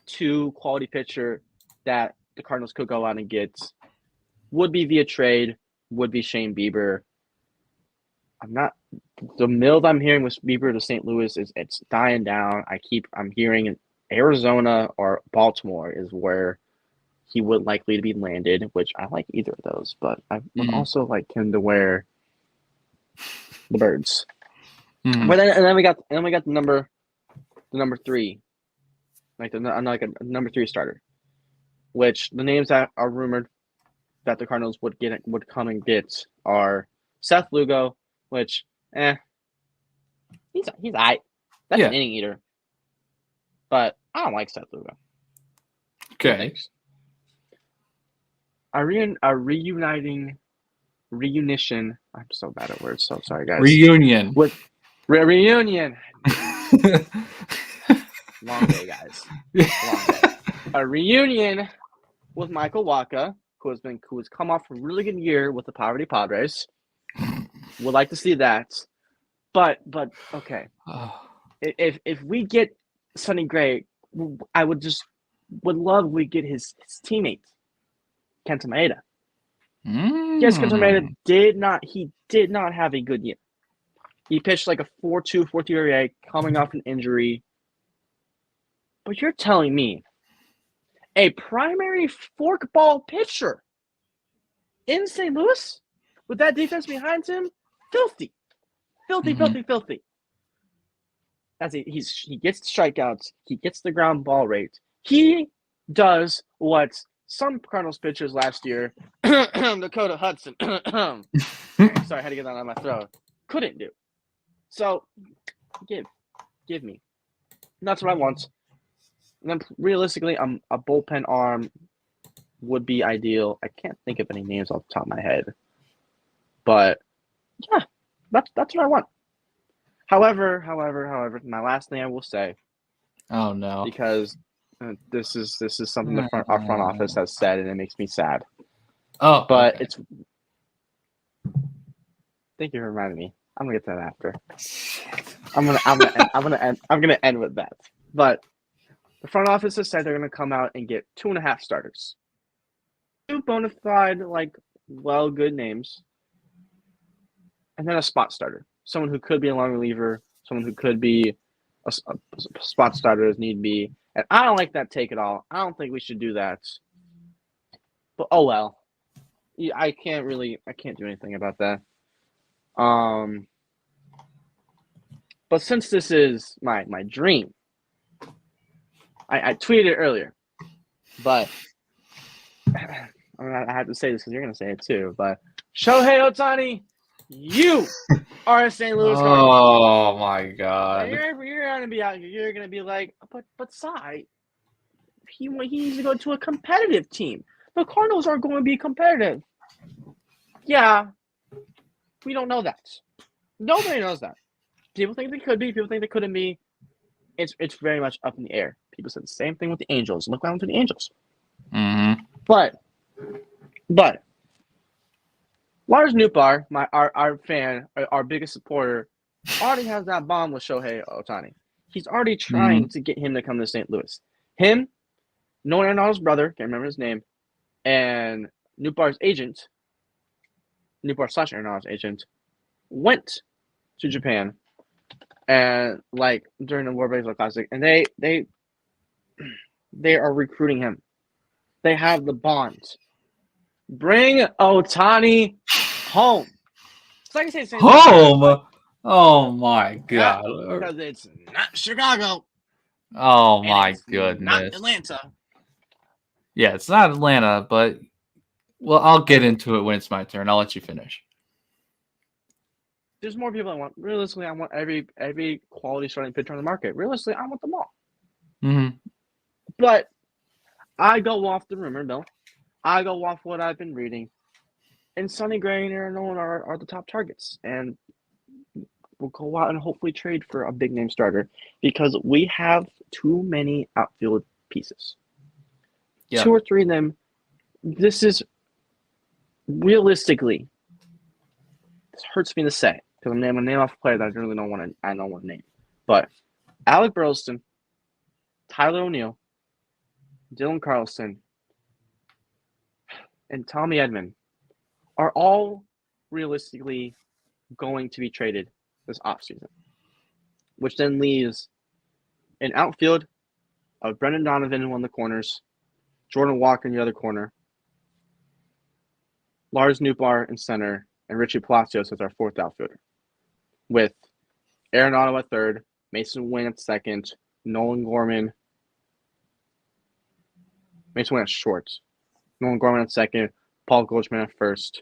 2 quality pitcher that the Cardinals could go out and get would be via trade, would be Shane Bieber. The mill I'm hearing with Bieber to St. Louis it's dying down. I'm hearing Arizona or Baltimore is where he would likely to be landed, which I like either of those, but I would also like him to wear the birds. But then we got the number 3, like a number 3 starter, which the names that are rumored that the Cardinals would come and get are Seth Lugo, which he's aight. That's an inning eater, but I don't like Seth Lugo. Okay. A reunition. I'm so bad at words, so sorry, guys. Reunion. Reunion. Long day, guys. Long day. A reunion with Michael Wacha, who has come off a really good year with the Poverty Padres. Would like to see that, but okay. If we get Sonny Gray, I would love we get his teammate Kenta Maeda. Yes, Kenta Maeda did not have a good year. He pitched like a 4.2, 4.3 ERA coming off an injury. But you're telling me a primary forkball pitcher in St. Louis with that defense behind him? Filthy. He gets strikeouts. He gets the ground ball rate. He does what some Cardinals pitchers last year, Dakota Hudson, sorry, I had to get that out of my throat, couldn't do. So, give me. That's what I want. And then realistically, a bullpen arm would be ideal. I can't think of any names off the top of my head. But, yeah, that's what I want. However, my last thing I will say. Oh no! Because this is something our front office has said, and it makes me sad. Oh, but okay. it's. Thank you for reminding me. I'm gonna get to that after. I'm gonna end with that. But the front office has said they're gonna come out and get 2.5 starters, 2 bona fide, good names, and then a spot starter, someone who could be a long reliever, someone who could be a spot starter as need be. And I don't like that take at all. I don't think we should do that. But oh well. Yeah, I can't do anything about that. But since this is my dream, I tweeted it earlier, but I have to say this because you're going to say it too, but Shohei Ohtani, you are a St. Louis Cardinals. Oh my God! You're going to be out here. You're going to be like, but Cy, he needs to go to a competitive team. The Cardinals aren't going to be competitive. Yeah, we don't know that. Nobody knows that. People think they could be. People think they couldn't be. It's very much up in the air. People said the same thing with the Angels. Look what happened to the Angels. Mm-hmm. But Lars Nootbaar, our fan, our biggest supporter, already has that bond with Shohei Ohtani. He's already trying to get him to come to St. Louis. Him, Nolan Arenado's brother, can't remember his name, and Nootbaar's agent, Nootbaar/Arenado's agent, went to Japan and during the World Baseball Classic, and they are recruiting him. They have the bonds. Bring Ohtani home. It's like I say, same home. Thing. Oh my God! Because it's not Chicago. Oh my goodness! Not Atlanta. Yeah, it's not Atlanta, but I'll get into it when it's my turn. I'll let you finish. There's more people I want. Realistically, I want every quality starting pitcher on the market. Realistically, I want them all. Mm-hmm. But I go off the rumor mill. I go off what I've been reading. And Sonny Gray and Aaron Nolan are the top targets. And we'll go out and hopefully trade for a big name starter because we have too many outfield pieces. Yep. 2 or 3 of them. This is realistically. This hurts me to say because I'm going to name off a player that I really don't want to name. But Alec Burleson, Tyler O'Neill, Dylan Carlson, and Tommy Edman are all realistically going to be traded this offseason, which then leaves an outfield of Brendan Donovan in one of the corners, Jordan Walker in the other corner, Lars Nootbaar in center, and Richie Palacios as our 4th outfielder, with Arenado at 3rd, Mason Wynn at 2nd, Nolan Gorman. Mason Wynn at short, Nolan Gorman at 2nd, Paul Goldschmidt at 1st,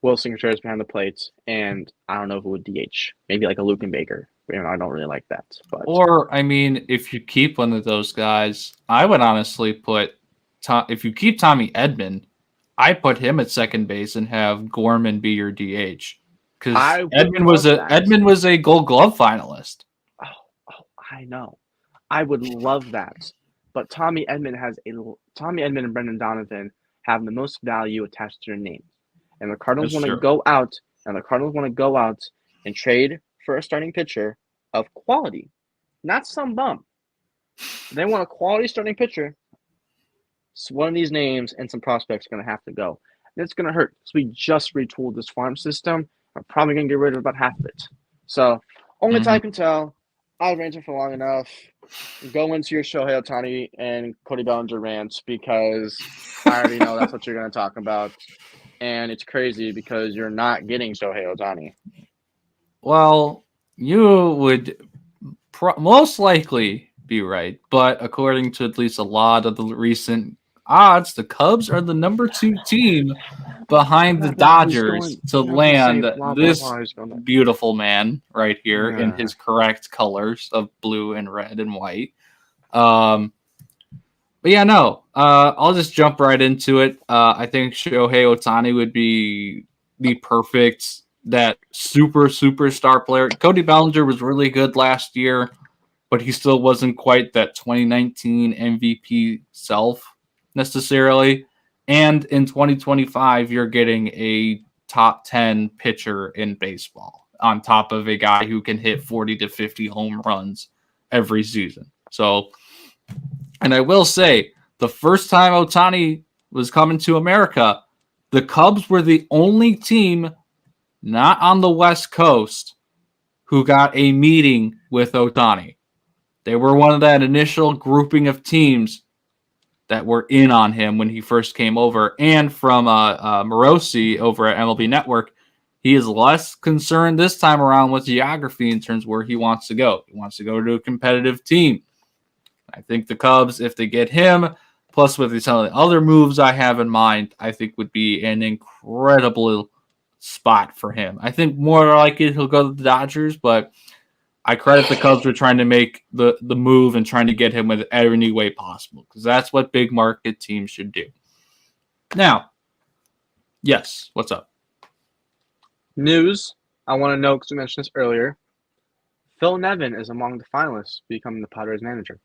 Wilson Contreras behind the plate, and I don't know who would DH. Maybe like a Luken Baker. I don't really like that. But or I mean, if you keep one of those guys, I would honestly put if you keep Tommy Edman, I put him at second base and have Gorman be your DH because Edman was a Gold Glove finalist. Oh, I know. I would love that, but Tommy Edman and Brendan Donovan have the most value attached to their names, and the Cardinals want to go out and trade for a starting pitcher of quality, not some bum. They want a quality starting pitcher. So one of these names and some prospects are going to have to go. And it's going to hurt because we just retooled this farm system. We're probably going to get rid of about half of it. So only time can tell. I'll range it for long enough. Go into your Shohei Ohtani and Cody Bellinger rant because I already know that's what you're going to talk about. And it's crazy because you're not getting Shohei Ohtani. Well, you would most likely be right, but according to at least a lot of the recent odds, the Cubs are the number 2 team behind the Dodgers to land this beautiful man right here in his correct colors of blue and red and white. But yeah, no, I'll just jump right into it. I think Shohei Ohtani would be the perfect, that superstar player. Cody Bellinger was really good last year, but he still wasn't quite that 2019 MVP self necessarily. And in 2025, you're getting a top 10 pitcher in baseball on top of a guy who can hit 40 to 50 home runs every season. So, and I will say, the first time Ohtani was coming to America, the Cubs were the only team not on the West Coast who got a meeting with Ohtani. They were one of that initial grouping of teams that were in on him when he first came over. And from Morosi over at MLB Network, he is less concerned this time around with geography in terms of where he wants to go. He wants to go to a competitive team. I think the Cubs, if they get him, plus with some of the other moves I have in mind, I think would be an incredible spot for him. I think more likely he'll go to the Dodgers, but I credit the Cubs for trying to make the move and trying to get him with any way possible, because that's what big market teams should do. Now, yes, what's up? News. I want to know, because we mentioned this earlier. Phil Nevin is among the finalists becoming the Padres manager.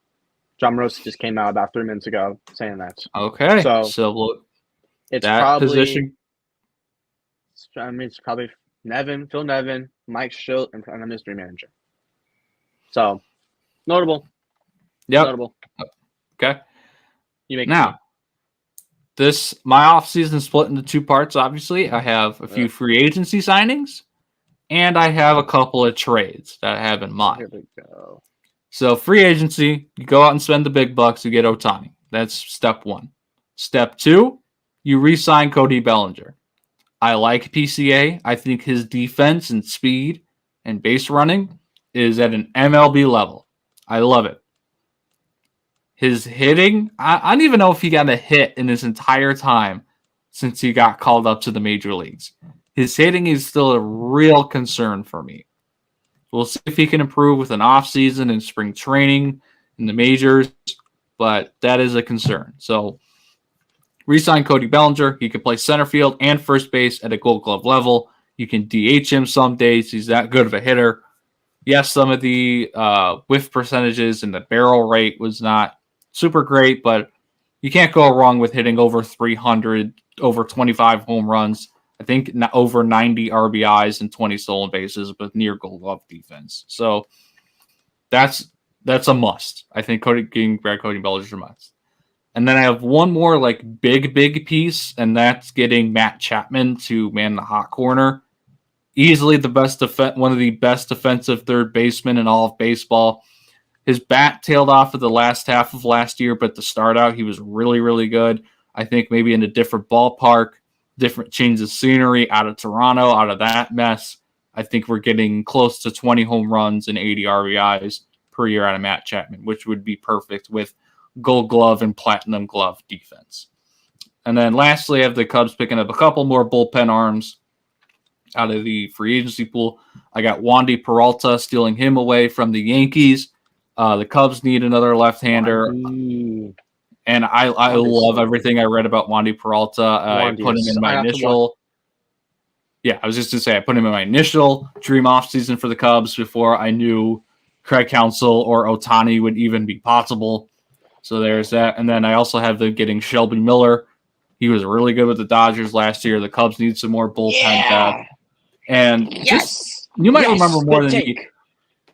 John Morosi just came out about 3 minutes ago saying that. Okay, so it's that probably position. I mean, it's probably Phil Nevin, Mike Schilt, and a mystery manager. So notable. Yep. Notable. Okay. My offseason is split into 2 parts. Obviously, I have a few free agency signings, and I have a couple of trades that I have in mind. Here we go. So free agency, you go out and spend the big bucks, you get Ohtani. That's step 1. Step 2, you re-sign Cody Bellinger. I like PCA. I think his defense and speed and base running is at an MLB level. I love it. His hitting, I don't even know if he got a hit in his entire time since he got called up to the major leagues. His hitting is still a real concern for me. We'll see if he can improve with an offseason and spring training in the majors, but that is a concern. So, re-sign Cody Bellinger. He can play center field and first base at a Gold Glove level. You can DH him some days. He's that good of a hitter. Yes, some of the whiff percentages and the barrel rate was not super great, but you can't go wrong with hitting over 300, over 25 home runs. I think over 90 RBIs and 20 stolen bases with near Gold Glove defense. So that's a must. I think getting Cody Bellinger is a must. And then I have one more big piece, and that's getting Matt Chapman to man the hot corner. Easily one of the best defensive third basemen in all of baseball. His bat tailed off of the last half of last year, but to start out, he was really, really good. I think maybe in a different ballpark, different change of scenery out of Toronto, out of that mess. I think we're getting close to 20 home runs and 80 RBIs per year out of Matt Chapman, which would be perfect with Gold Glove and Platinum Glove defense. And then lastly, I have the Cubs picking up a couple more bullpen arms out of the free agency pool. I got Wandy Peralta, stealing him away from the Yankees. The Cubs need another left-hander. And I love everything I read about Wandy Peralta. I put him in my initial. Yeah, I was just to say I put him in my initial dream offseason for the Cubs before I knew Craig Counsell or Ohtani would even be possible. So there's that. And then I also have them getting Shelby Miller. He was really good with the Dodgers last year. The Cubs need some more bullpen depth. And you might remember more than me.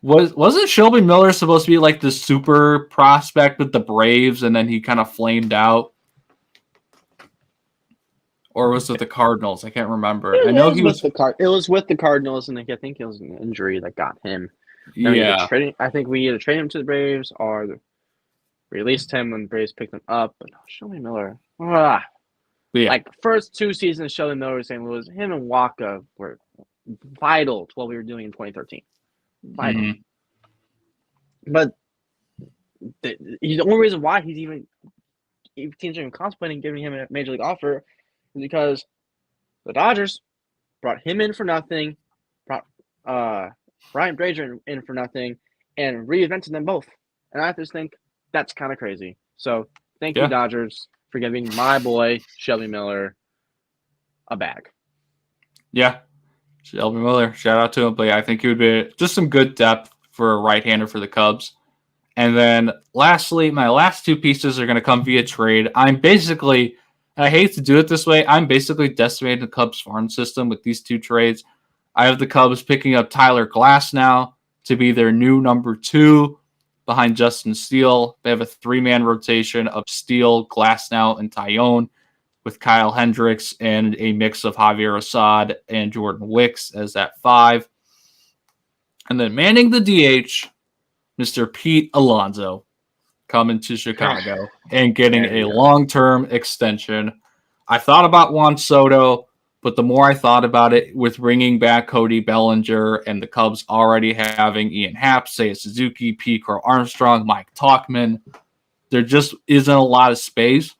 Wasn't Shelby Miller supposed to be like the super prospect with the Braves, and then he kind of flamed out? Or was it the Cardinals? I can't remember. I know he was. It was with the Cardinals, and I think it was an injury that got him. Yeah, I think we either traded him to the Braves or released him when the Braves picked him up. But no, Shelby Miller. First 2 seasons, Shelby Miller was St. Louis. Him and Waka were vital to what we were doing in 2013. Vital. Mm-hmm. But the only reason why he's even teams are even contemplating giving him a major league offer is because the Dodgers brought him in for nothing, brought Brian Brazier in for nothing, and reinvented them both. And I just think that's kind of crazy. So thank you, Dodgers, for giving my boy Shelby Miller a bag. Yeah, Shelby Miller, shout out to him. But yeah, I think he would be just some good depth for a right-hander for the Cubs. And then lastly, my last two pieces are going to come via trade. I'm basically, I hate to do it this way, I'm basically decimating the Cubs farm system with these two trades. I have the Cubs picking up Tyler Glasnow to be their new number 2 behind Justin Steele. They have a 3-man rotation of Steele, Glasnow, and Tyone, with Kyle Hendricks and a mix of Javier Assad and Jordan Wicks as that 5. And then manning the DH, Mr. Pete Alonso, coming to Chicago and getting a long-term extension. I thought about Juan Soto, but the more I thought about it, with bringing back Cody Bellinger and the Cubs already having Ian Happ, Seiya Suzuki, P. Crow Armstrong, Mike Tauchman, there just isn't a lot of space.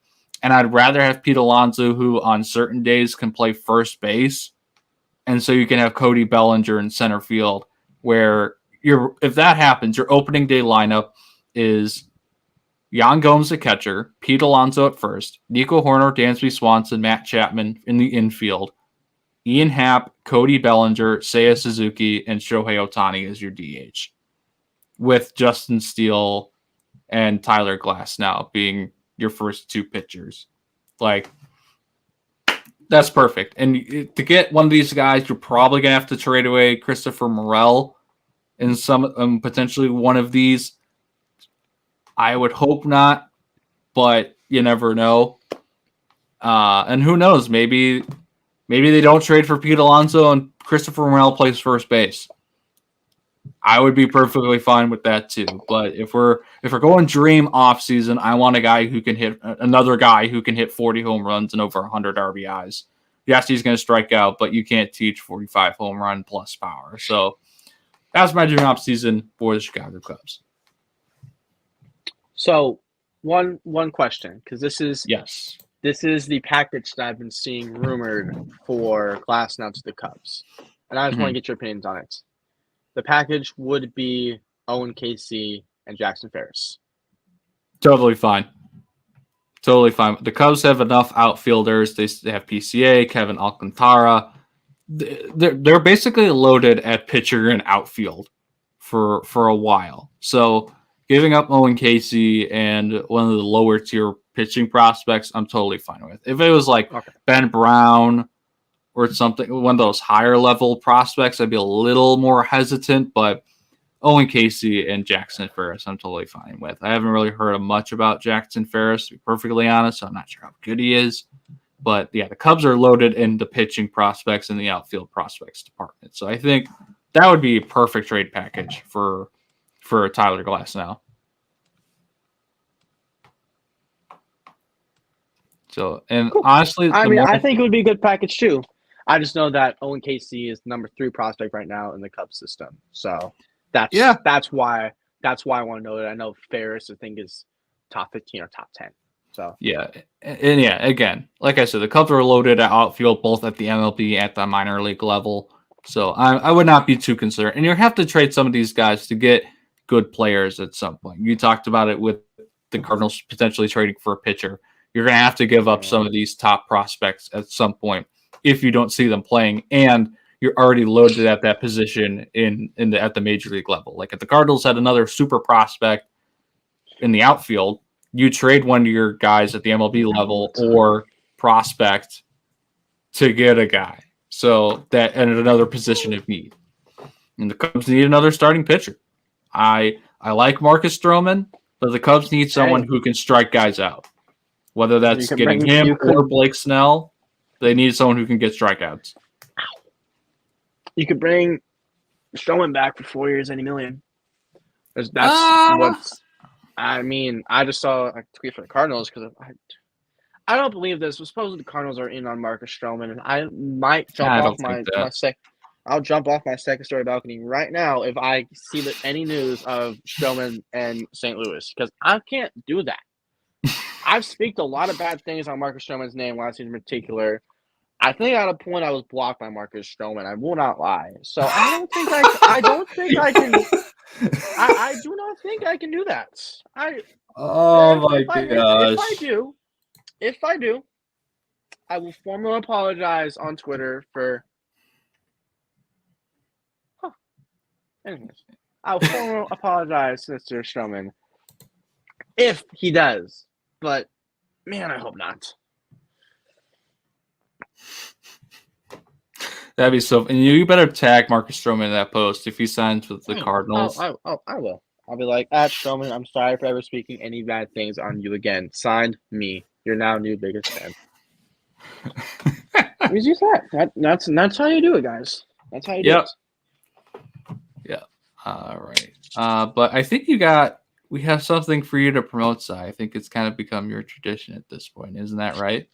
And I'd rather have Pete Alonso, who on certain days can play first base. And so you can have Cody Bellinger in center field, where if that happens, your opening day lineup is Yan Gomes at catcher, Pete Alonso at first, Nico Horner, Dansby Swanson, Matt Chapman in the infield, Ian Happ, Cody Bellinger, Seiya Suzuki, and Shohei Ohtani as your DH, with Justin Steele and Tyler Glasnow being your first 2 pitchers. Like, that's perfect. And to get one of these guys, you're probably going to have to trade away Christopher Morel in some potentially one of these. I would hope not, but you never know. And who knows? Maybe they don't trade for Pete Alonso and Christopher Morel plays first base. I would be perfectly fine with that too. But if we're going dream offseason, I want another guy who can hit 40 home runs and over 100 RBIs. Yes, he's going to strike out, but you can't teach 45 home run plus power. So that's my dream offseason for the Chicago Cubs. So one question, because this is the package that I've been seeing rumored for Glasnow to the Cubs, and I just want to get your opinions on it. The package would be Owen Casey and Jackson Ferris. Totally fine. The Cubs have enough outfielders. They have PCA, Kevin Alcantara. They're basically loaded at pitcher and outfield for a while. So giving up Owen Casey and one of the lower tier pitching prospects, I'm totally fine with. If it was like Ben Brown or something, one of those higher level prospects, I'd be a little more hesitant, but Owen Casey and Jackson Ferris, I'm totally fine with. I haven't really heard much about Jackson Ferris, to be perfectly honest, so I'm not sure how good he is. But yeah, the Cubs are loaded in the pitching prospects and the outfield prospects department. So I think that would be a perfect trade package for Tyler Glasnow. So, and cool. Honestly, I think it would be a good package too. I just know that Owen Casey is number 3 prospect right now in the Cubs system. So that's why I want to know that. I know Ferris, I think, is top 15 or top 10. So yeah, and yeah, again, like I said, the Cubs are loaded at outfield both at the MLB at the minor league level. So I would not be too concerned. And you have to trade some of these guys to get good players at some point. You talked about it with the Cardinals potentially trading for a pitcher. You're going to have to give up some of these top prospects at some point if you don't see them playing, and you're already loaded at that position at the major league level. Like if the Cardinals had another super prospect in the outfield, you trade one of your guys at the MLB level or prospect to get a guy. So that at another position of need. And the Cubs need another starting pitcher. I like Marcus Stroman, but the Cubs need someone who can strike guys out. Whether that's getting him or Blake Snell, they need someone who can get strikeouts. You could bring Stroman back for 4 years, $80 million. That's what's. I mean, I just saw a tweet from the Cardinals because I don't believe this. Supposedly the Cardinals are in on Marcus Stroman, and I might jump off I'll jump off my second story balcony right now if I see any news of Stroman and St. Louis, because I can't do that. I've speaked a lot of bad things on Marcus Stroman's name last season in particular. I think at a point I was blocked by Marcus Stroman. I will not lie. So I don't think I can. I do not think I can do that. Oh my If gosh. if I do, I will formally apologize on Twitter for. Anyways, I'll formally apologize to Mr. Stroman if he does. But man, I hope not. That'd be so. And you better tag Marcus Stroman in that post if he signs with the Cardinals. I will. I'll be like, at Stroman, I'm sorry for ever speaking any bad things on you again. Signed, me. You're now new biggest fan. Easy as that. That's how you do it, guys. That's how you do it. Yeah. All right. But I think we have something for you to promote, Si. I think it's kind of become your tradition at this point. Isn't that right?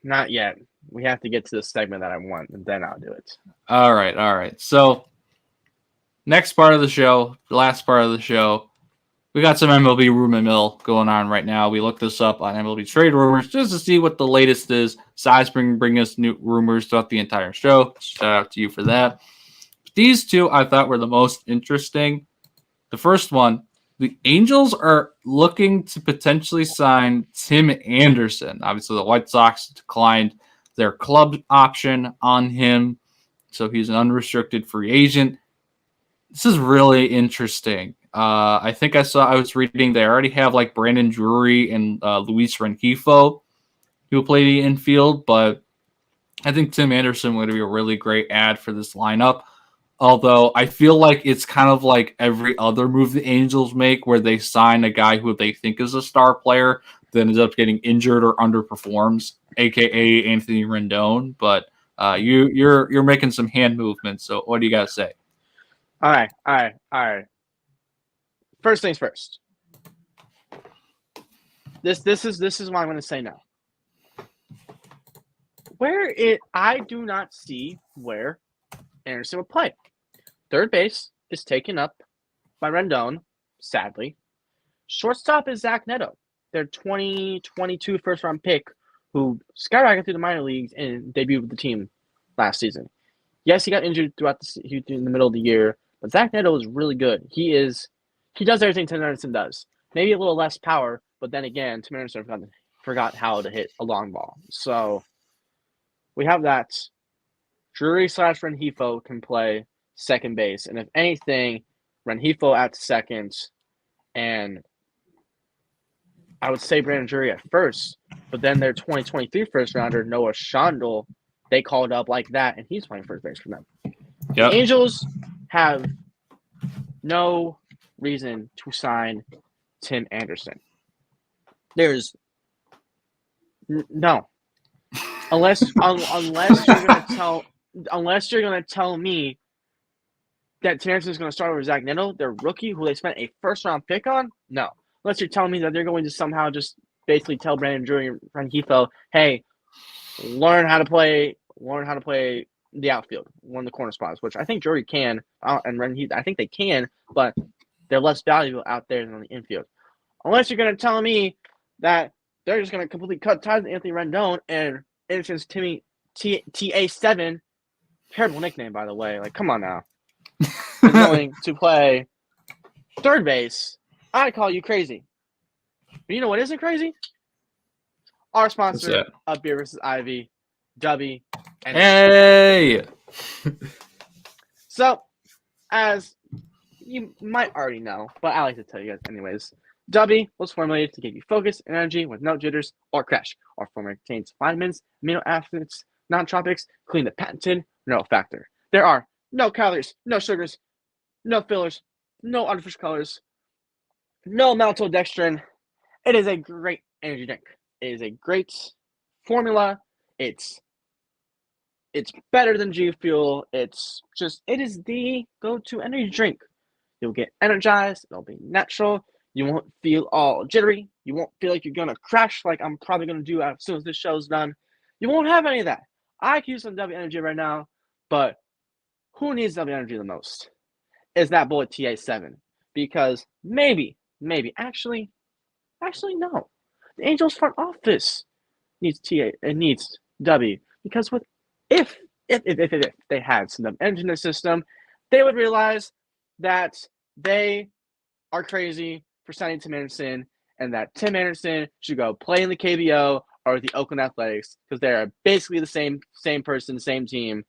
Not yet. We have to get to the segment that I want, and then I'll do it. All right. So, next part of the show, the last part of the show, we got some MLB rumor mill going on right now. We looked this up on MLB trade rumors just to see what the latest is. Si's bring us new rumors throughout the entire show. Shout out to you for that. These two I thought were the most interesting. The first one, the Angels are looking to potentially sign Tim Anderson. Obviously, the White Sox declined their club option on him, so he's an unrestricted free agent. This is really interesting. I think I was reading they already have like Brandon Drury and Luis Rengifo who play the infield, but I think Tim Anderson would be a really great add for this lineup. Although I feel like it's kind of like every other move the Angels make where they sign a guy who they think is a star player, then ends up getting injured or underperforms, aka Anthony Rendon. But you're making some hand movements. So what do you got to say? All right. First things first. This is why I'm going to say no. I do not see where Anderson would play. Third base is taken up by Rendon, sadly. Shortstop is Zach Neto, their 2022 first-round pick, who skyrocketed through the minor leagues and debuted with the team last season. Yes, he got injured in the middle of the year, but Zach Neto is really good. He does everything Tim Anderson does. Maybe a little less power, but then again, Tim Anderson forgot how to hit a long ball. So we have that. Drury / Rengifo can play second base. And if anything, Rengifo at second. And I would say Brandon Drury at first. But then their 2023 first rounder, Noah Schondel, they called up like that, and he's playing first base for them. Yep. The Angels have no reason to sign Tim Anderson. There's no. Unless you're gonna tell me that Tim Anderson is gonna start over Zach Neto, their rookie, who they spent a first-round pick on, no. Unless you're telling me that they're going to somehow just basically tell Brandon Drury and Rengifo, hey, learn how to play the outfield, one of the corner spots, which I think Drury can, and Rengifo, I think they can, but they're less valuable out there than on the infield. Unless you're gonna tell me that they're just gonna completely cut ties with Anthony Rendon and Anderson's Timmy TA7, terrible nickname, by the way. Like, come on now. Is going to play third base. I call you crazy. But you know what isn't crazy? Our sponsor of Beer vs. Ivy, Dubby. Hey! So, as you might already know, but I like to tell you guys anyways, Dubby was formulated to give you focus and energy with no jitters or crash. Our formula contains vitamins, amino acids, non-tropics, including the patented Neuro Factor. There are no calories, no sugars, no fillers, no artificial colors, no maltodextrin. It is a great energy drink. It is a great formula. It's better than G Fuel. It is the go-to energy drink. You'll get energized. It'll be natural. You won't feel all jittery. You won't feel like you're going to crash like I'm probably going to do as soon as this show's done. You won't have any of that. I can use some W energy right now, but who needs W energy the most? Is that boy TA7. Because maybe Maybe. Actually, no. The Angels front office needs needs W because if they had some engine in the system, they would realize that they are crazy for signing Tim Anderson and that Tim Anderson should go play in the KBO or the Oakland Athletics because they are basically the same person, same team,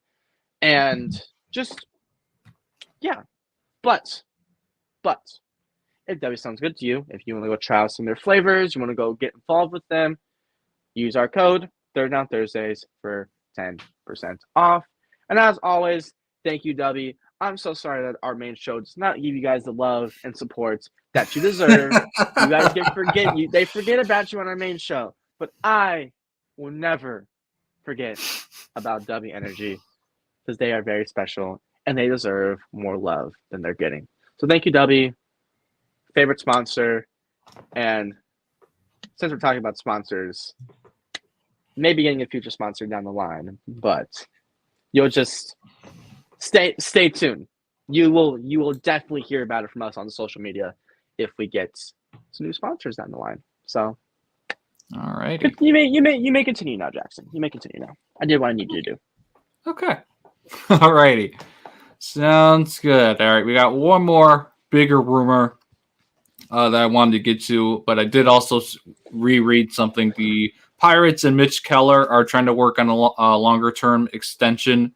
and just yeah. But if W sounds good to you, if you want to go try out some of their flavors, you want to go get involved with them, use our code Third Down Thursdays for 10% off. And as always, thank you, W. I'm so sorry that our main show does not give you guys the love and support that you deserve. You guys they forget about you on our main show. But I will never forget about W Energy because they are very special and they deserve more love than they're getting. So thank you, W. Favorite sponsor. And since we're talking about sponsors, maybe getting a future sponsor down the line, but you'll just stay tuned. You will definitely hear about it from us on social media if we get some new sponsors down the line. So, all right, you may continue now, Jackson. You may continue now. I did what I need you to do. Okay, all righty, sounds good. All right, we got one more bigger rumor that I wanted to get to, but I did also reread something. The Pirates and Mitch Keller are trying to work on a longer-term extension,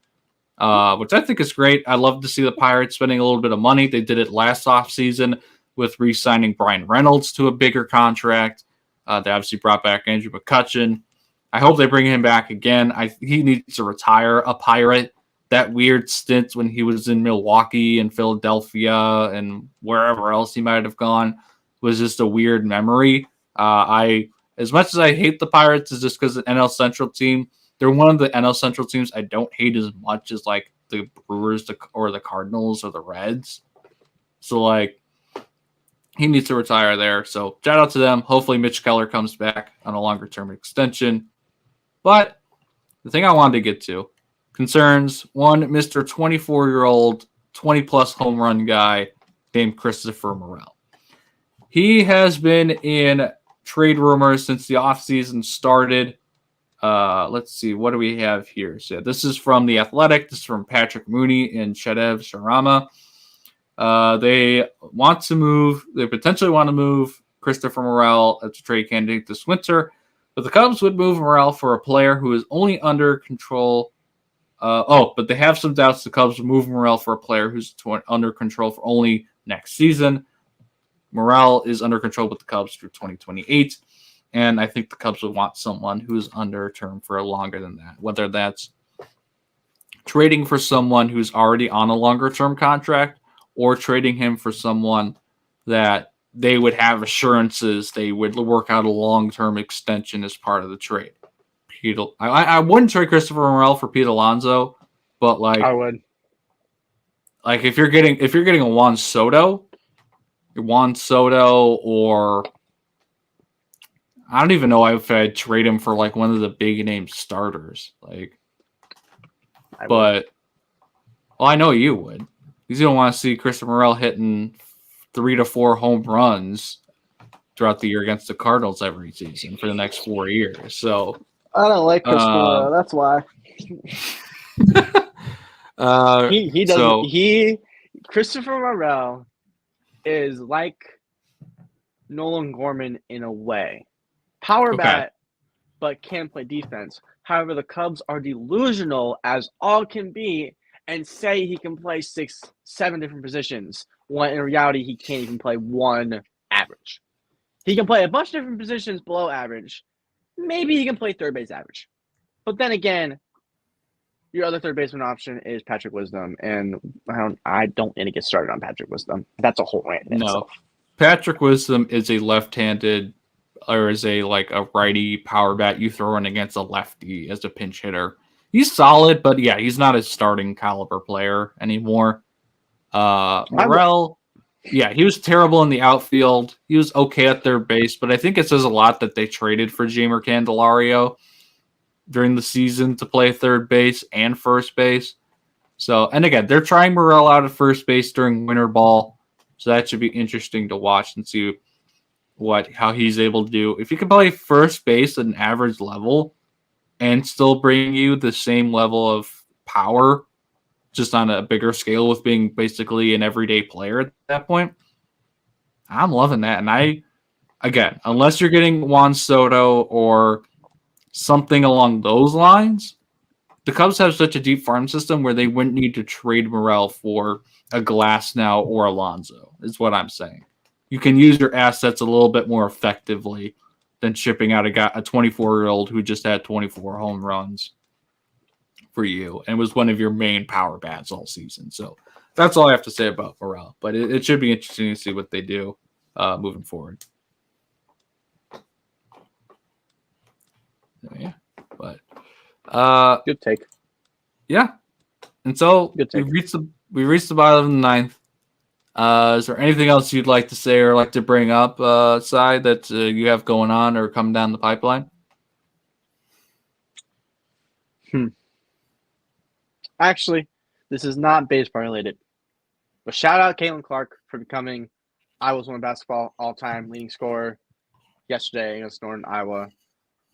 which I think is great. I love to see the Pirates spending a little bit of money. They did it last offseason with re-signing Brian Reynolds to a bigger contract. They obviously brought back Andrew McCutchen. I hope they bring him back again. He needs to retire a Pirate. That weird stint when he was in Milwaukee and Philadelphia and wherever else he might have gone was just a weird memory. As much as I hate the Pirates, is just because the NL Central team, they're one of the NL Central teams I don't hate as much as like the Brewers or the Cardinals or the Reds. So like he needs to retire there. So shout out to them. Hopefully Mitch Keller comes back on a longer term extension. But the thing I wanted to get to concerns one Mr. 24-year-old, 20-plus home run guy named Christopher Morel. He has been in trade rumors since the offseason started. Let's see. What do we have here? So this is from The Athletic. This is from Patrick Mooney and Chedev Sharama. They potentially want to move Christopher Morel as a trade candidate this winter, but the Cubs would move Morel for a player who is only under control. But they have some doubts the Cubs will move Morel for a player who's under control for only next season. Morel is under control with the Cubs through 2028, and I think the Cubs would want someone who's under term for longer than that, whether that's trading for someone who's already on a longer-term contract or trading him for someone that they would have assurances they would work out a long-term extension as part of the trade. I wouldn't trade Christopher Morel for Pete Alonso, but like I would. Like if you're getting a Juan Soto, or I don't even know if I'd trade him for like one of the big name starters. I know you would. Because you don't want to see Christopher Morel hitting 3 to 4 home runs throughout the year against the Cardinals every season for the next 4 years. So I don't like Christopher Morel. That's why. He doesn't. Christopher Morel is like Nolan Gorman in a way. Power bat, but can play defense. However, the Cubs are delusional as all can be and say he can play 6, 7 different positions, when in reality he can't even play one average. He can play a bunch of different positions below average. Maybe he can play third base average. But then again, your other third baseman option is Patrick Wisdom, and I don't need to get started on Patrick Wisdom. That's a whole rant in itself. Patrick Wisdom is a left-handed, or is a righty power bat you throw in against a lefty as a pinch hitter. He's solid, but yeah, he's not a starting caliber player anymore. Morel, yeah, he was terrible in the outfield. He was okay at third base, but I think it says a lot that they traded for Jeimer Candelario during the season to play third base and first base. So, and again, they're trying Morel out at first base during winter ball. So that should be interesting to watch and see how he's able to do. If he can play first base at an average level and still bring you the same level of power, just on a bigger scale with being basically an everyday player at that point, I'm loving that. And again, unless you're getting Juan Soto or something along those lines, the Cubs have such a deep farm system where they wouldn't need to trade Morel for a Glasnow or Alonso, is what I'm saying. You can use your assets a little bit more effectively than shipping out a 24-year-old who just had 24 home runs for you and was one of your main power bats all season. So that's all I have to say about Morel. But it should be interesting to see what they do moving forward. Yeah, but good take. Yeah, and so Good take. we reached the bottom of the ninth. Is there anything else you'd like to say or like to bring up, Cy, that you have going on or coming down the pipeline? Actually, this is not baseball related, but shout out Caitlin Clark for becoming Iowa's women's basketball all-time leading scorer yesterday against Northern Iowa.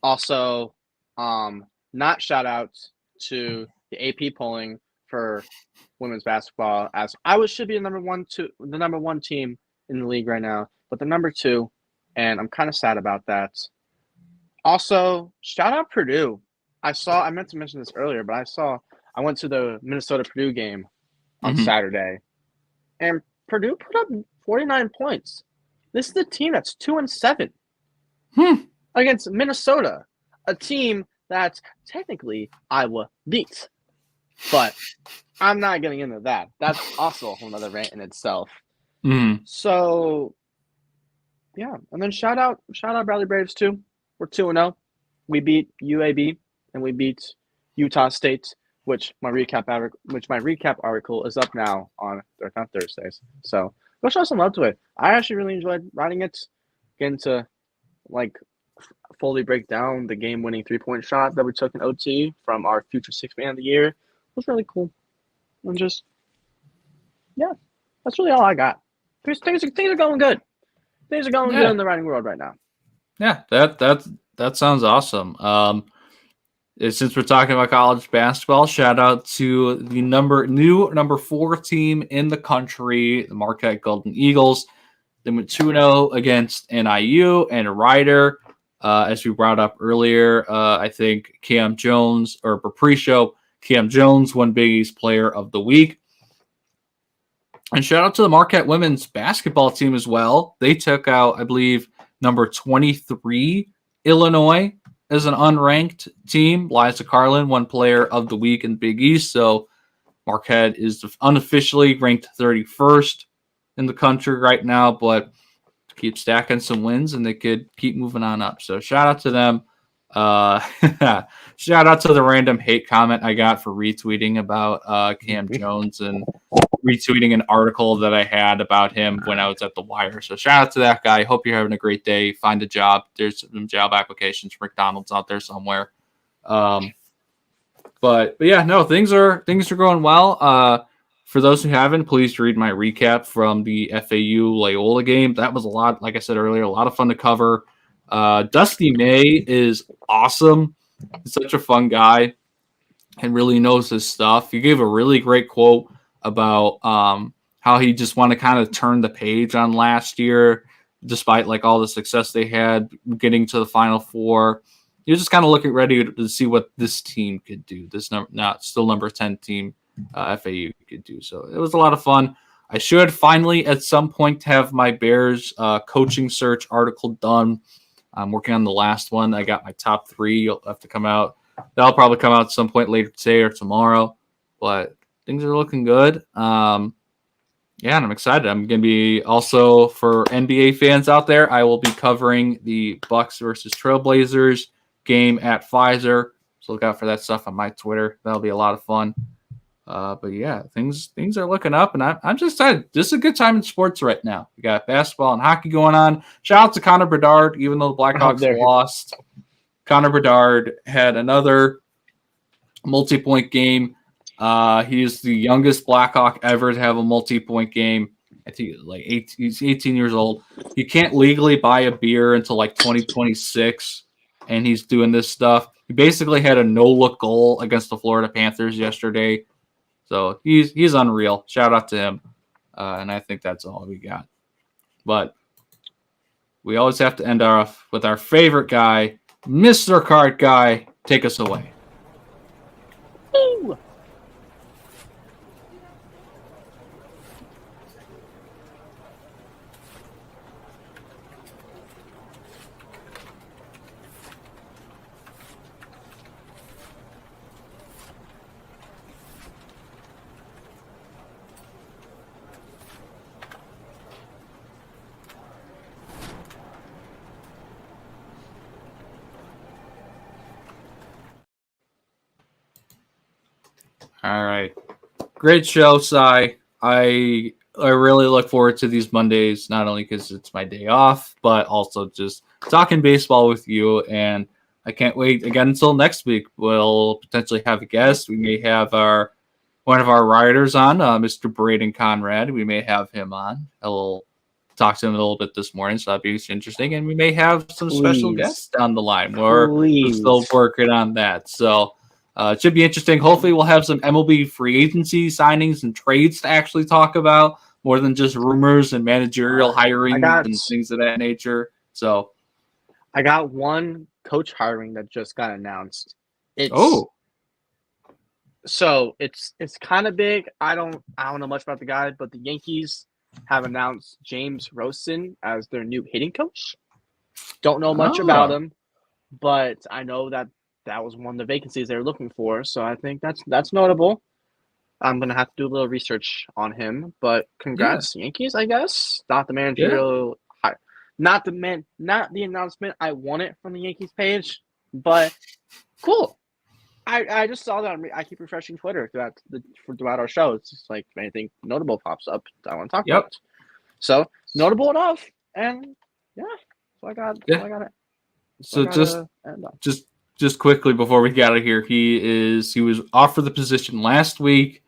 Also, not shout outs to the AP polling for women's basketball, as Iowa should be the number one team in the league right now, but the number 2, and I'm kind of sad about that. Also, shout out Purdue. I meant to mention this earlier, but I went to the Minnesota-Purdue game on Saturday, and Purdue put up 49 points. This is the team that's 2-7 against Minnesota, a team that technically Iowa beat. But I'm not getting into that. That's also a whole nother rant in itself. So, yeah. And then shout out Bradley Braves too. We're 2-0. We beat UAB and we beat Utah State, which my recap article is up now on Thursdays. So go show some love to it. I actually really enjoyed writing it. Getting to fully break down the game-winning 3-point shot that we took in OT from our future 6th man of the year. It was really cool. And just, yeah, that's really all I got. Things are going good. Things are going good in the writing world right now. Yeah, that sounds awesome. Since we're talking about college basketball, shout out to the new number 4 team in the country, the Marquette Golden Eagles. They went 2-0 against NIU and Ryder. As we brought up earlier, I think Cam Jones won Big East Player of the Week. And shout out to the Marquette women's basketball team as well. They took out, I believe, number 23 Illinois as an unranked team. Liza Carlin won Player of the Week in Big East. So Marquette is unofficially ranked 31st in the country right now, but keep stacking some wins and they could keep moving on up. So shout out to them. Shout out to the random hate comment I got for retweeting about Cam Jones and retweeting an article that I had about him when I was at the Wire. So shout out to that guy. Hope you're having a great day. Find a job. There's some job applications for McDonald's out there somewhere. But yeah, no, things are going well. For those who haven't, please read my recap from the FAU Loyola game. That was a lot, like I said earlier, a lot of fun to cover. Dusty May is awesome. He's such a fun guy and really knows his stuff. He gave a really great quote about how he just wanted to kind of turn the page on last year, despite all the success they had getting to the Final Four. He was just kind of looking ready to see what this team could do. This number 10 team FAU could do. So it was a lot of fun. I should finally at some point have my Bears coaching search article done. I'm working on the last one. I got my top 3. You'll have to come out. That'll probably come out at some point later today or tomorrow. But things are looking good. And I'm excited. I'm going to be also, for NBA fans out there, I will be covering the Bucks versus Trailblazers game at Pfizer. So look out for that stuff on my Twitter. That'll be a lot of fun. But yeah, things are looking up, and I'm just excited. This is a good time in sports right now. We got basketball and hockey going on. Shout out to Connor Bedard, even though the Blackhawks lost. Connor Bedard had another multi-point game. He is the youngest Blackhawk ever to have a multi-point game. I think like he's 18 years old. He can't legally buy a beer until like 2026, and he's doing this stuff. He basically had a no-look goal against the Florida Panthers yesterday. So he's unreal. Shout out to him. And I think that's all we got. But we always have to end off with our favorite guy, Mr. Card Guy. Take us away. Woo! All right. Great show, Cy. I really look forward to these Mondays, not only because it's my day off, but also just talking baseball with you. And I can't wait again until next week. We'll potentially have a guest. We may have one of our writers on, Mr. Braden Conrad. We may have him on. I'll talk to him a little bit this morning, so that'll be interesting. And we may have some special guests down the line. We're still working on that. So it should be interesting. Hopefully we'll have some MLB free agency signings and trades to actually talk about, more than just rumors and managerial hiring and things of that nature. So I got one coach hiring that just got announced. So it's kind of big. I don't know much about the guy, but the Yankees have announced James Rosen as their new hitting coach. Don't know much about him, but I know that was one of the vacancies they were looking for. So I think that's notable. I'm gonna have to do a little research on him, but congrats, Yankees, I guess. Not the managerial hire, not the announcement I wanted from the Yankees page, but cool. I just saw that. I keep refreshing Twitter throughout our show. It's just like if anything notable pops up, I want to talk about. So notable enough, and so I got it. So just quickly before we get out of here, he was offered the position last week.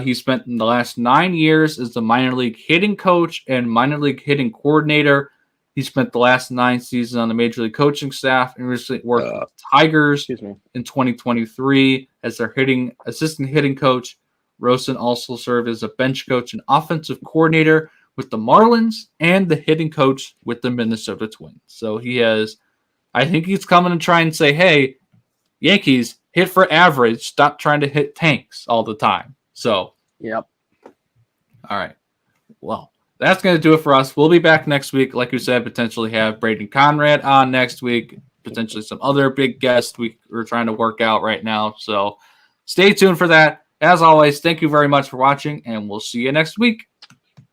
He spent the last 9 years as the minor league hitting coach and minor league hitting coordinator. He spent the last 9 seasons on the major league coaching staff and recently worked with the Tigers in 2023 as their assistant hitting coach. Rosen also served as a bench coach and offensive coordinator with the Marlins and the hitting coach with the Minnesota Twins. So I think he's coming to try and say, hey, Yankees, hit for average. Stop trying to hit tanks all the time. So, All right. Well, that's going to do it for us. We'll be back next week. Like we said, potentially have Braden Conrad on next week, potentially some other big guests we're trying to work out right now. So stay tuned for that. As always, thank you very much for watching, and we'll see you next week.